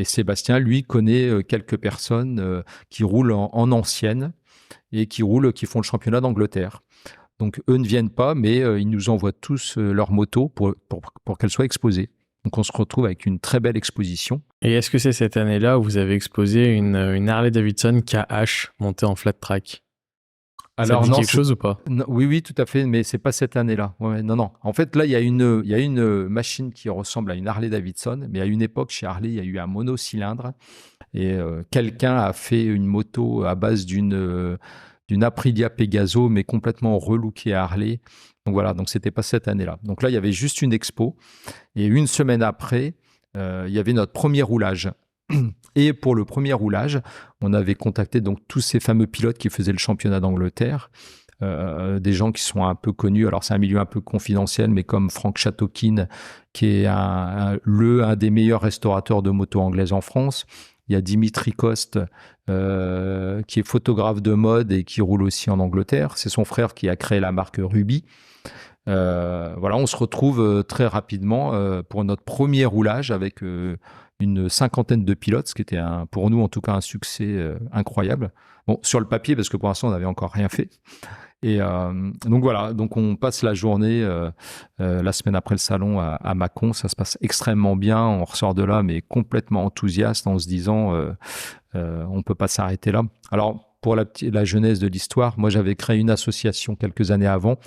S2: Sébastien, lui, connaît quelques personnes qui roulent en ancienne et qui font le championnat d'Angleterre. Donc eux ne viennent pas, mais ils nous envoient tous leurs motos pour qu'elles soient exposées. Donc on se retrouve avec une très belle exposition.
S1: Et est-ce que c'est cette année-là où vous avez exposé une Harley Davidson KH montée en flat track? Alors, ça dit quelque chose ou pas?
S2: Oui, tout à fait, mais c'est pas cette année-là. Ouais, non. En fait, là, il y a une machine qui ressemble à une Harley Davidson, mais à une époque, chez Harley, il y a eu un monocylindre et quelqu'un a fait une moto à base d'une Aprilia Pegaso, mais complètement relookée à Harley. Donc voilà, donc c'était pas cette année-là. Donc là, il y avait juste une expo. Et une semaine après, il y avait notre premier roulage. Et pour le premier roulage, on avait contacté donc tous ces fameux pilotes qui faisaient le championnat d'Angleterre, des gens qui sont un peu connus. Alors c'est un milieu un peu confidentiel, mais comme Frank Chatokin, qui est un des meilleurs restaurateurs de motos anglaises en France. Il y a Dimitri Coste, qui est photographe de mode et qui roule aussi en Angleterre. C'est son frère qui a créé la marque Ruby. Voilà, on se retrouve très rapidement pour notre premier roulage avec une cinquantaine de pilotes, ce qui était pour nous en tout cas un succès incroyable. Bon, sur le papier, parce que pour l'instant on n'avait encore rien fait. Et donc voilà, donc on passe la journée la semaine après le salon à Mâcon. Ça se passe extrêmement bien. On ressort de là, mais complètement enthousiaste en se disant on peut pas s'arrêter là. Alors pour la genèse de l'histoire, moi j'avais créé une association quelques années avant.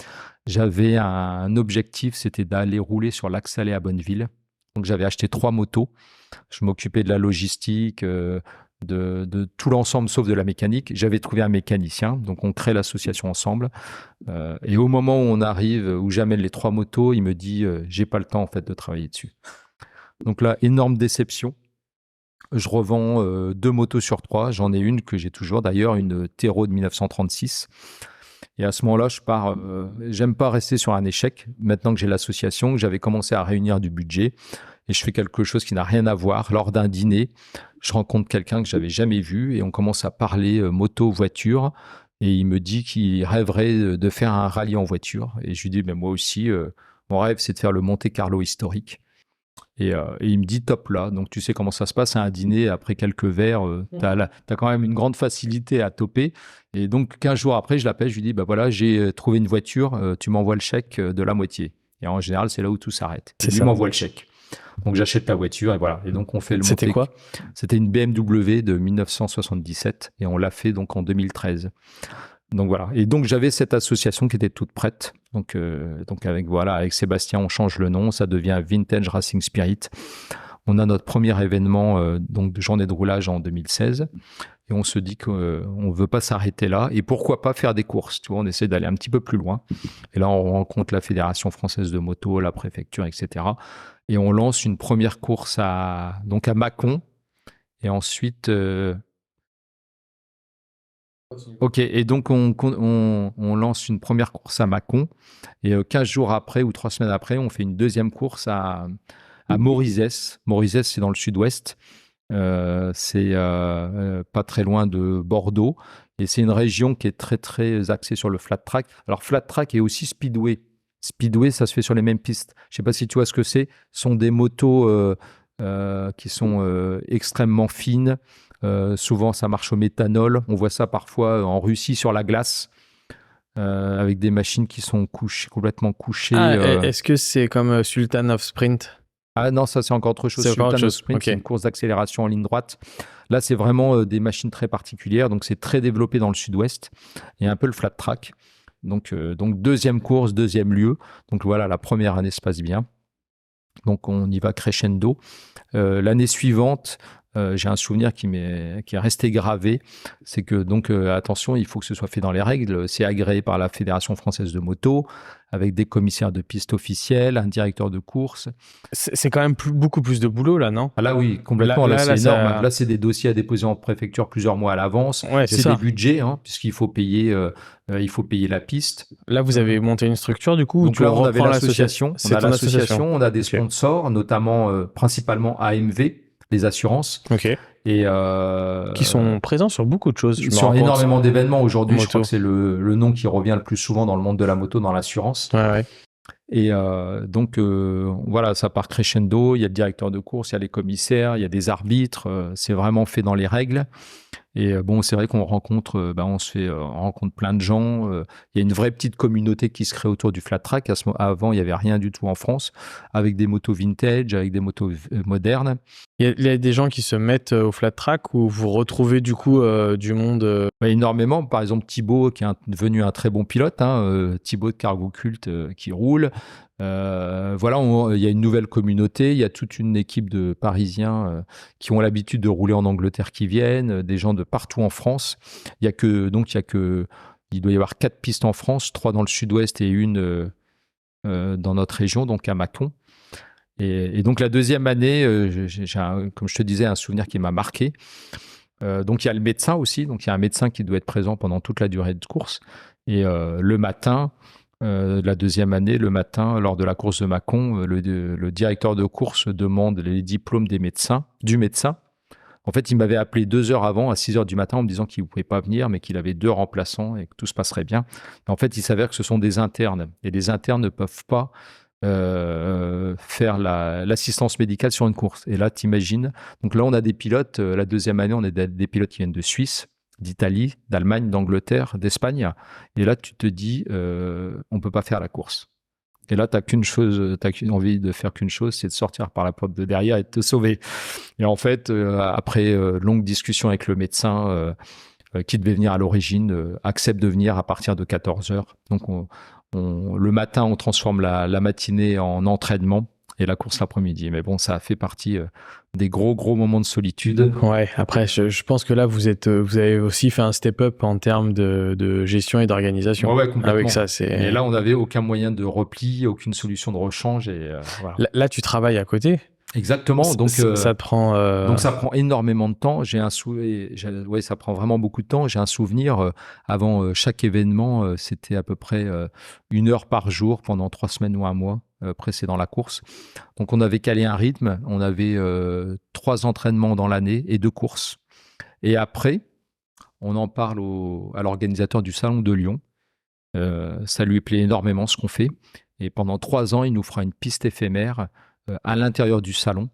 S2: J'avais un objectif, c'était d'aller rouler sur l'axe Salé à Bonneville. Donc j'avais acheté 3 motos. Je m'occupais de la logistique, de tout l'ensemble sauf de la mécanique. J'avais trouvé un mécanicien, donc on crée l'association ensemble. Et au moment où on arrive, où j'amène les 3 motos, il me dit j'ai pas le temps en fait de travailler dessus. Donc là, énorme déception. Je revends 2 motos sur 3. J'en ai une que j'ai toujours, d'ailleurs, une Tero de 1936. Et à ce moment-là, je pars. J'aime pas rester sur un échec. Maintenant que j'ai l'association, que j'avais commencé à réunir du budget, et je fais quelque chose qui n'a rien à voir. Lors d'un dîner, je rencontre quelqu'un que j'avais jamais vu et on commence à parler moto, voiture. Et il me dit qu'il rêverait de faire un rallye en voiture. Et je lui dis, mais moi aussi, mon rêve, c'est de faire le Monte Carlo historique. Et il me dit top là. Donc tu sais comment ça se passe à un dîner, après quelques verres, t'as quand même une grande facilité à toper. Et donc 15 jours après, je l'appelle, je lui dis bah voilà, j'ai trouvé une voiture, tu m'envoies le chèque de la moitié. Et en général, c'est là où tout s'arrête. Et lui m'envoie le chèque. Donc j'achète la voiture et voilà. Et donc on fait le
S1: C'était quoi?
S2: C'était une BMW de 1977 et on l'a fait donc en 2013. Donc voilà. Et donc j'avais cette association qui était toute prête. Donc avec Sébastien, on change le nom, ça devient Vintage Racing Spirit. On a notre premier événement donc de journée de roulage en 2016 et on se dit qu'on veut pas s'arrêter là et pourquoi pas faire des courses. Tu vois, on essaie d'aller un petit peu plus loin. Et là, on rencontre la Fédération française de moto, la préfecture, etc. Et on lance une première course à Mâcon et ensuite. Ok, et donc on lance une première course à Mâcon et 15 jours après ou 3 semaines après, on fait une deuxième course à Morizès. Morizès, c'est dans le sud-ouest, c'est pas très loin de Bordeaux et c'est une région qui est très très axée sur le flat track. Alors flat track et aussi speedway. Speedway, ça se fait sur les mêmes pistes. Je sais pas si tu vois ce que c'est. Ce sont des motos qui sont extrêmement fines. Souvent, ça marche au méthanol. On voit ça parfois en Russie sur la glace, avec des machines qui sont complètement couchées.
S1: Est-ce que c'est comme Sultan of Sprint?
S2: Ah non, ça c'est encore autre chose. Sultan of Sprint, okay. C'est une course d'accélération en ligne droite. Là, c'est vraiment des machines très particulières. Donc, c'est très développé dans le sud-ouest. Il y a un peu le flat track. Donc deuxième course, deuxième lieu. Donc voilà, la première année se passe bien. Donc on y va crescendo. L'année suivante, j'ai un souvenir qui est resté gravé. C'est que donc attention, il faut que ce soit fait dans les règles. C'est agréé par la Fédération française de moto, avec des commissaires de piste officiels, un directeur de course.
S1: C'est quand même beaucoup plus de boulot là, non?
S2: Ah là oui, complètement. Là c'est énorme. Là c'est des dossiers à déposer en préfecture plusieurs mois à l'avance.
S1: Ouais, c'est
S2: des budgets, puisqu'il faut payer. Il faut payer la piste.
S1: Là, vous avez monté une structure du coup.
S2: Donc là, on avait l'association.
S1: C'est ton association.
S2: On a des sponsors, notamment principalement AMV, les assurances.
S1: Ok.
S2: Et
S1: qui sont présents sur beaucoup de choses.
S2: Sur énormément d'événements aujourd'hui. Je crois que c'est le nom qui revient le plus souvent dans le monde de la moto, dans l'assurance.
S1: Ouais.
S2: Et donc voilà, ça part crescendo. Il y a le directeur de course, il y a les commissaires, il y a des arbitres. C'est vraiment fait dans les règles. Et bon, c'est vrai qu'on rencontre, on rencontre plein de gens. Il y a une vraie petite communauté qui se crée autour du flat track. Avant, il n'y avait rien du tout en France, avec des motos vintage, avec des motos modernes.
S1: Il y a des gens qui se mettent au flat track ou vous retrouvez du coup du monde
S2: énormément. Par exemple, Thibaut, qui est devenu un très bon pilote, Thibaut de Cargo Cult qui roule. Voilà, il y a une nouvelle communauté, il y a toute une équipe de Parisiens qui ont l'habitude de rouler en Angleterre qui viennent, des gens de partout en France. Il doit y avoir 4 pistes en France, 3 dans le sud-ouest et une dans notre région, donc à Mâcon. Et donc la deuxième année, j'ai comme je te disais, un souvenir qui m'a marqué. Donc il y a le médecin aussi, donc il y a un médecin qui doit être présent pendant toute la durée de course. Et le matin, la deuxième année, le matin, lors de la course de Mâcon, le directeur de course demande les diplômes du médecin. En fait, il m'avait appelé 2 heures avant, à 6 heures du matin, en me disant qu'il ne pouvait pas venir, mais qu'il avait 2 remplaçants et que tout se passerait bien. Et en fait, il s'avère que ce sont des internes. Et les internes ne peuvent pas faire l'assistance médicale sur une course. Et là, t'imagines. Donc là, on a des pilotes. La deuxième année, on a des pilotes qui viennent de Suisse, d'Italie, d'Allemagne, d'Angleterre, d'Espagne. Et là, tu te dis, on peut pas faire la course. Et là, t'as envie de faire qu'une chose, c'est de sortir par la porte de derrière et de te sauver. Et en fait, après longue discussion avec le médecin qui devait venir à l'origine, accepte de venir à partir de 14 heures. Donc, le matin, on transforme la matinée en entraînement et la course l'après-midi. Mais bon, ça a fait partie des gros moments de solitude.
S1: Ouais, après, je pense que là, vous avez aussi fait un step-up en termes de gestion et d'organisation.
S2: Ouais, complètement.
S1: Avec ça,
S2: Et là, on n'avait aucun moyen de repli, aucune solution de rechange. Et voilà.
S1: Là, tu travailles à côté.
S2: Exactement. Donc,
S1: ça te prend.
S2: Donc, ça prend énormément de temps. Ouais, ça prend vraiment beaucoup de temps. J'ai un souvenir, avant chaque événement, c'était à peu près 1 heure par jour pendant 3 semaines ou un mois précédant la course. Donc, on avait calé un rythme. On avait 3 entraînements dans l'année et 2 courses. Et après, on en parle à l'organisateur du Salon de Lyon. Ça lui plaît énormément ce qu'on fait. Et pendant 3 ans, il nous fera une piste éphémère à l'intérieur du salon.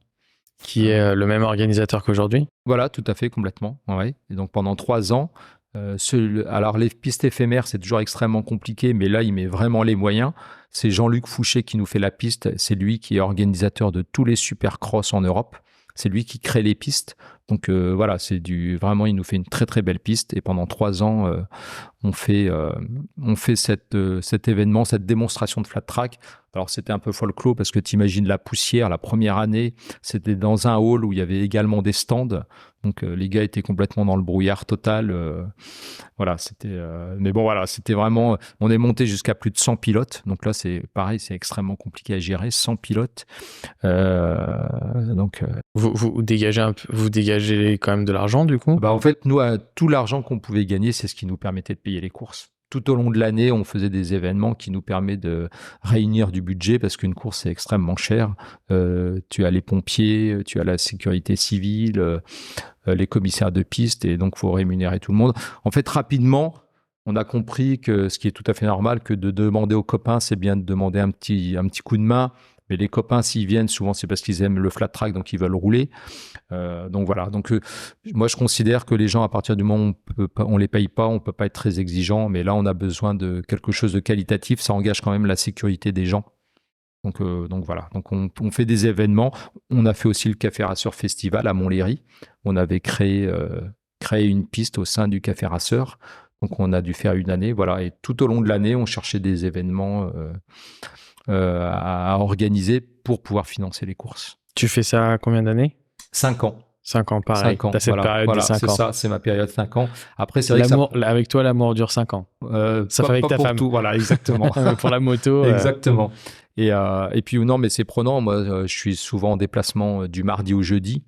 S1: Qui est le même organisateur qu'aujourd'hui?
S2: Voilà, tout à fait, complètement. Ouais. Et donc pendant 3 ans, alors les pistes éphémères, c'est toujours extrêmement compliqué, mais là, il met vraiment les moyens. C'est Jean-Luc Fouché qui nous fait la piste. C'est lui qui est organisateur de tous les supercross en Europe. C'est lui qui crée les pistes. Donc voilà, vraiment, il nous fait une très très belle piste. Et pendant 3 ans, on fait cet événement, cette démonstration de flat track. Alors c'était un peu folklore parce que tu imagines la poussière. La première année, c'était dans un hall où il y avait également des stands. Donc les gars étaient complètement dans le brouillard total. Voilà, mais bon, voilà, c'était vraiment. On est monté jusqu'à plus de 100 pilotes. Donc là, c'est pareil, c'est extrêmement compliqué à gérer. 100 pilotes.
S1: Vous dégagez quand même de l'argent du coup?
S2: En fait, nous, tout l'argent qu'on pouvait gagner, c'est ce qui nous permettait de payer les courses. Tout au long de l'année, on faisait des événements qui nous permettent de réunir du budget parce qu'une course, c'est extrêmement cher. Tu as les pompiers, tu as la sécurité civile, les commissaires de piste, et donc il faut rémunérer tout le monde. En fait, rapidement, on a compris que ce qui est tout à fait normal, que de demander aux copains, c'est bien de demander un petit coup de main. Mais les copains, s'ils viennent, souvent, c'est parce qu'ils aiment le flat track, donc ils veulent rouler. Donc voilà. Donc moi, je considère que les gens, à partir du moment où on les paye pas, on peut pas être très exigeant. Mais là, on a besoin de quelque chose de qualitatif. Ça engage quand même la sécurité des gens. Donc voilà. Donc on fait des événements. On a fait aussi le Café Rasseur Festival à Montlhéry. On avait créé une piste au sein du Café Rasseur. Donc on a dû faire une année. Voilà. Et tout au long de l'année, on cherchait des événements à organiser pour pouvoir financer les courses.
S1: Tu fais ça combien d'années?
S2: 5 ans.
S1: 5 ans, pareil.
S2: 5 ans.
S1: T'as cette période des 5 ans.
S2: C'est ça, c'est ma période 5 ans. Après, c'est vrai que
S1: avec toi, l'amour dure 5 ans. Ça fait avec ta femme.
S2: Tout, voilà, exactement.
S1: Pour la moto.
S2: Exactement. Et puis, non, mais c'est prenant. Moi, je suis souvent en déplacement du mardi au jeudi.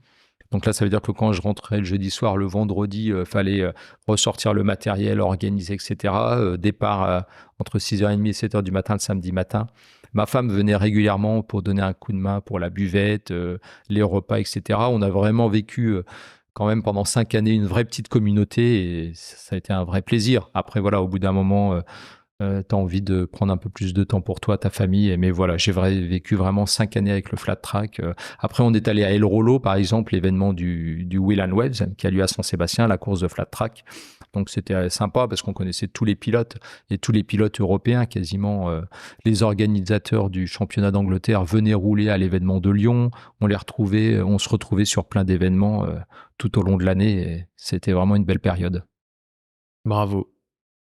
S2: Donc là, ça veut dire que quand je rentrais le jeudi soir, le vendredi, fallait ressortir le matériel, organiser, etc. Départ entre 6h30 et 7h du matin le samedi matin. Ma femme venait régulièrement pour donner un coup de main pour la buvette, les repas, etc. On a vraiment vécu quand même pendant 5 années une vraie petite communauté et ça a été un vrai plaisir. Après, voilà, au bout d'un moment, tu as envie de prendre un peu plus de temps pour toi, ta famille. Mais voilà, j'ai vécu vraiment 5 années avec le flat track. Après, on est allé à El Rolo, par exemple, l'événement du Wheel and Waves qui a lieu à Saint-Sébastien, la course de flat track. Donc c'était sympa parce qu'on connaissait tous les pilotes et tous les pilotes européens quasiment. Les organisateurs du championnat d'Angleterre venaient rouler à l'événement de Lyon. On se retrouvait sur plein d'événements tout au long de l'année et c'était vraiment une belle période.
S1: Bravo.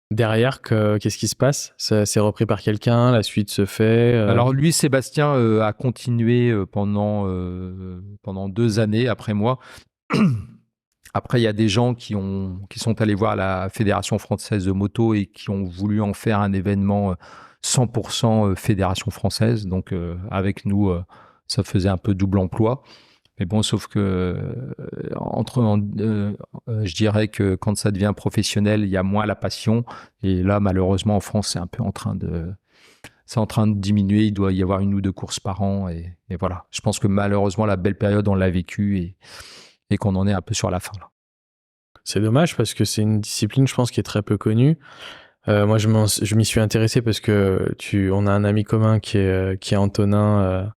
S1: Derrière, qu'est-ce qui se passe? C'est repris par quelqu'un, la suite se fait
S2: Alors lui, Sébastien, a continué pendant 2 années après moi. Après, il y a des gens qui sont allés voir la Fédération française de moto et qui ont voulu en faire un événement 100% Fédération française. Donc, avec nous, ça faisait un peu double emploi. Mais bon, sauf que je dirais que quand ça devient professionnel, il y a moins la passion. Et là, malheureusement, en France, c'est un peu en train de diminuer. Il doit y avoir 1 ou 2 courses par an. Et voilà. Je pense que malheureusement, la belle période, on l'a vécue. et qu'on en est un peu sur la fin là.
S1: C'est dommage parce que c'est une discipline, je pense, qui est très peu connue. Moi, je m'y suis intéressé parce que on a un ami commun qui est Antonin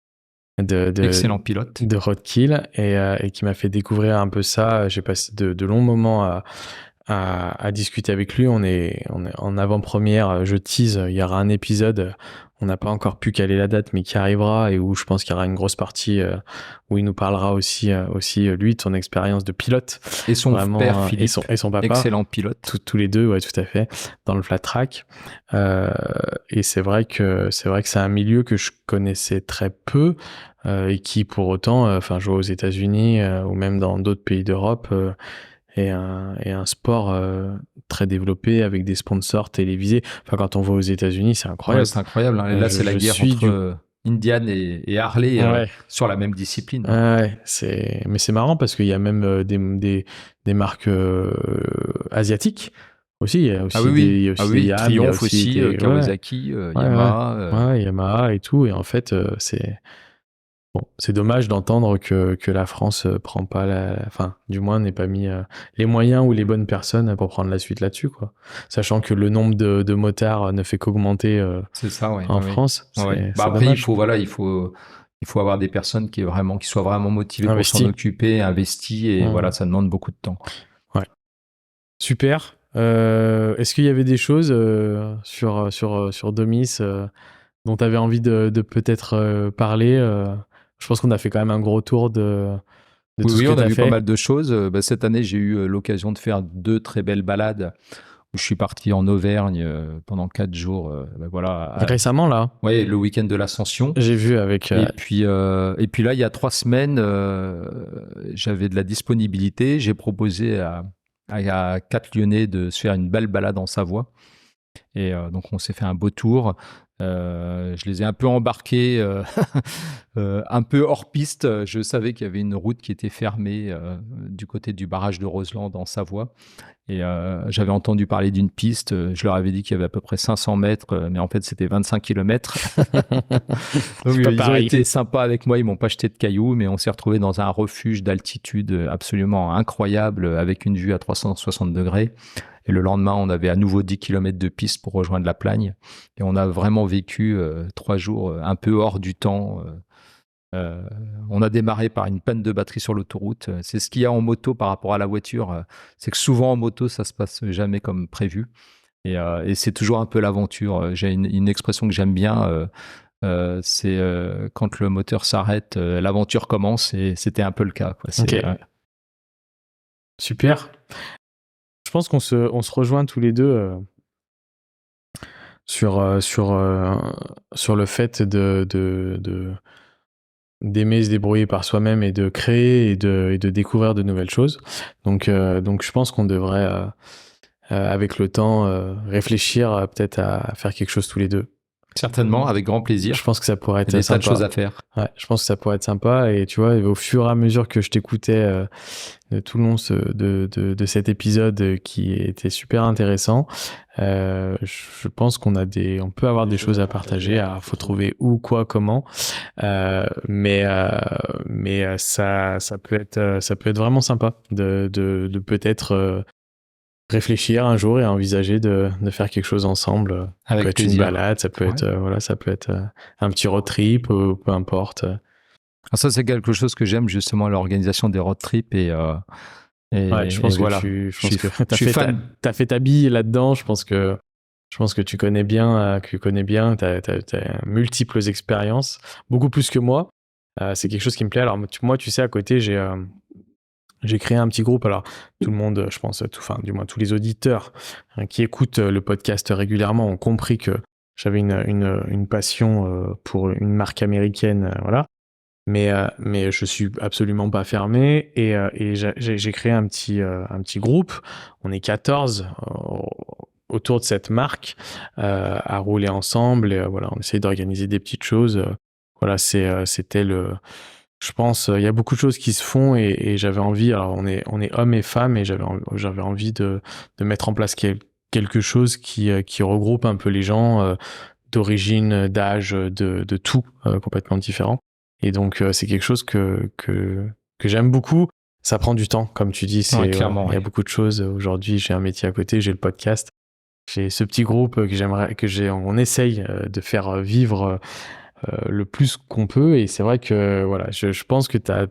S2: Excellent pilote.
S1: de Roadkill et qui m'a fait découvrir un peu ça. J'ai passé de longs moments à discuter avec lui. On est en avant-première. Je tease, il y aura un épisode. On n'a pas encore pu caler la date, mais qui arrivera et où je pense qu'il y aura une grosse partie où il nous parlera aussi lui de son expérience de pilote.
S2: Et son père Philippe,
S1: et son papa.
S2: excellent pilote.
S1: Tous les deux, ouais, tout à fait, dans le flat track. Et c'est vrai que c'est un milieu que je connaissais très peu et qui pour autant, enfin, jouer aux États-Unis ou même dans d'autres pays d'Europe. Et un sport très développé avec des sponsors télévisés. Enfin, quand on va aux États-Unis, c'est incroyable.
S2: Ouais, c'est incroyable. Hein. Et là, c'est la guerre entre Indian et Harley sur la même discipline.
S1: Ouais, mais c'est marrant parce qu'il y a même des marques asiatiques aussi. Il y a aussi
S2: il y a aussi des Yam, Triumph
S1: aussi,
S2: Kawasaki, Yamaha.
S1: Yamaha et tout. Et en fait, c'est dommage d'entendre que la France prend pas enfin, du moins n'est pas mis les moyens ou les bonnes personnes pour prendre la suite là-dessus, quoi. Sachant que le nombre de motards ne fait qu'augmenter
S2: c'est ça,
S1: en France.
S2: Ouais. Après, il faut avoir des personnes qui soient vraiment motivées pour s'en occuper, investies, et voilà, ça demande beaucoup de temps.
S1: Ouais. Super. Est-ce qu'il y avait des choses sur Domis dont tu avais envie de peut-être parler Je pense qu'on a fait quand même un gros tour de tout ce que
S2: on a vu
S1: fait.
S2: pas mal de choses. Cette année, j'ai eu l'occasion de faire 2 très belles balades où je suis parti en Auvergne pendant 4 jours.
S1: Récemment, là.
S2: Oui, le week-end de l'Ascension.
S1: J'ai vu avec...
S2: Et puis là, il y a 3 semaines, j'avais de la disponibilité. J'ai proposé à 4 Lyonnais de se faire une belle balade en Savoie. Et donc, on s'est fait un beau tour. Je les ai un peu embarqués, un peu hors piste. Je savais qu'il y avait une route qui était fermée du côté du barrage de Roseland en Savoie. Et j'avais entendu parler d'une piste. Je leur avais dit qu'il y avait à peu près 500 mètres, mais en fait, c'était 25 km. Donc, ils ont été sympas avec moi. Ils m'ont pas jeté de cailloux, mais on s'est retrouvé dans un refuge d'altitude absolument incroyable avec une vue à 360 degrés. Et le lendemain, on avait à nouveau 10 km de piste pour rejoindre la Plagne. Et on a vraiment vécu 3 jours un peu hors du temps. On a démarré par une panne de batterie sur l'autoroute. C'est ce qu'il y a en moto par rapport à la voiture. C'est que souvent en moto, ça se passe jamais comme prévu. Et c'est toujours un peu l'aventure. J'ai une expression que j'aime bien. C'est quand le moteur s'arrête, l'aventure commence. Et c'était un peu le cas, quoi.
S1: Okay. Super. Je pense qu'on se rejoint tous les deux sur le fait d'aimer se débrouiller par soi-même et de créer et de découvrir de nouvelles choses. Donc je pense qu'on devrait avec le temps réfléchir peut-être à faire quelque chose tous les deux.
S2: Certainement, avec grand plaisir.
S1: Je pense que ça pourrait être
S2: sympa. Il y a des tas de choses à faire.
S1: Ouais, je pense que ça pourrait être sympa. Et tu vois, au fur et à mesure que je t'écoutais tout le long de cet épisode qui était super intéressant, je pense qu'on peut avoir des choses à partager. Alors, faut trouver où, quoi, comment. Mais ça peut être vraiment sympa de peut-être réfléchir un jour et envisager de faire quelque chose ensemble. Ça peut être une balade, ça peut être ça peut être un petit road trip, peu importe.
S2: Alors ça, c'est quelque chose que j'aime justement, l'organisation des road trips et
S1: je pense que t'as fait ta bille là-dedans. Je pense que tu connais bien, t'as multiples expériences, beaucoup plus que moi. C'est quelque chose qui me plaît. Alors moi, tu sais, à côté, j'ai créé un petit groupe. Alors, tout le monde, je pense, du moins tous les auditeurs qui écoutent le podcast régulièrement ont compris que j'avais une passion pour une marque américaine, voilà. Mais je suis absolument pas fermé et j'ai créé un petit groupe. On est 14 autour de cette marque à rouler ensemble. Et voilà, on essaie d'organiser des petites choses. Voilà, c'était je pense, il y a beaucoup de choses qui se font et j'avais envie, alors on est hommes et femmes et j'avais envie de mettre en place quelque chose qui regroupe un peu les gens d'origine, d'âge, de tout complètement différent. Et donc c'est quelque chose que j'aime beaucoup. Ça prend du temps, comme tu dis.
S2: Ouais, clairement,
S1: il y a
S2: ouais.
S1: beaucoup de choses. Aujourd'hui, j'ai un métier à côté, j'ai le podcast. J'ai ce petit groupe on essaye de faire vivre le plus qu'on peut. Et c'est vrai que voilà, je pense que t'as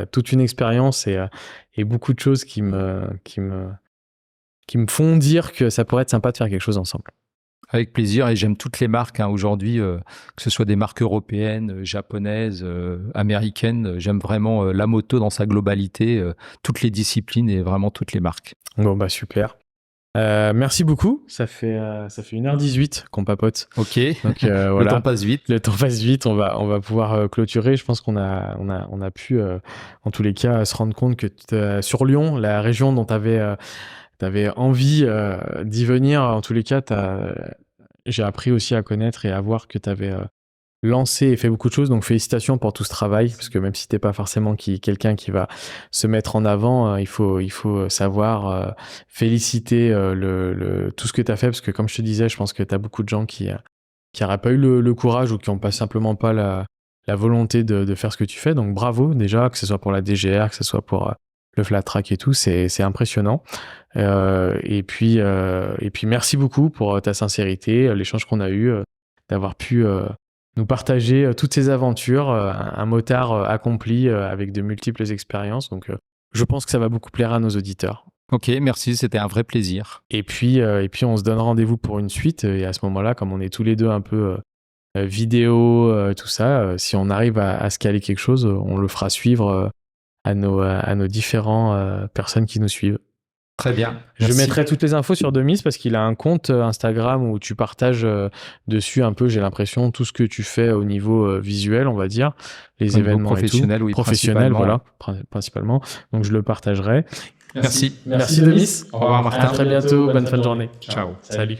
S1: toute une expérience et beaucoup de choses qui me font dire que ça pourrait être sympa de faire quelque chose ensemble.
S2: Avec plaisir, et j'aime toutes les marques aujourd'hui, que ce soit des marques européennes, japonaises, américaines. J'aime vraiment la moto dans sa globalité, toutes les disciplines et vraiment toutes les marques.
S1: Bon, bah super. Merci beaucoup. Ça fait 1h18 qu'on papote.
S2: Ok,
S1: Donc,
S2: le
S1: voilà.
S2: temps passe vite.
S1: Le temps passe vite. On va pouvoir clôturer. Je pense qu'on a pu, en tous les cas, se rendre compte que sur Lyon, la région dont tu avais envie d'y venir, en tous les cas, j'ai appris aussi à connaître et à voir que tu avais lancé et fait beaucoup de choses. Donc, félicitations pour tout ce travail, parce que même si t'es pas forcément quelqu'un qui va se mettre en avant, il faut savoir féliciter tout ce que tu as fait, parce que comme je te disais, je pense que tu as beaucoup de gens qui n'auraient pas eu le courage ou qui n'ont pas simplement pas la volonté de faire ce que tu fais. Donc, bravo déjà, que ce soit pour la DGR, que ce soit pour le flat track et tout, c'est impressionnant. Et puis merci beaucoup pour ta sincérité, l'échange qu'on a eu, d'avoir pu nous partager toutes ces aventures, un motard accompli avec de multiples expériences. Donc, je pense que ça va beaucoup plaire à nos auditeurs.
S2: Ok, merci, c'était un vrai plaisir.
S1: Et puis on se donne rendez-vous pour une suite. Et à ce moment-là, comme on est tous les deux un peu vidéo, tout ça, si on arrive à se caler quelque chose, on le fera suivre à nos différents personnes qui nous suivent.
S2: Très bien.
S1: Je mettrai toutes les infos sur Demis parce qu'il a un compte Instagram où tu partages dessus un peu, j'ai l'impression, tout ce que tu fais au niveau visuel, on va dire, les événements
S2: professionnels,
S1: et tout.
S2: Oui,
S1: professionnels, voilà, principalement. Donc je le partagerai.
S2: Merci.
S1: Merci Demis.
S2: Au revoir, Martin.
S1: À très bientôt. Bonne fin de journée.
S2: Ciao.
S1: Salut.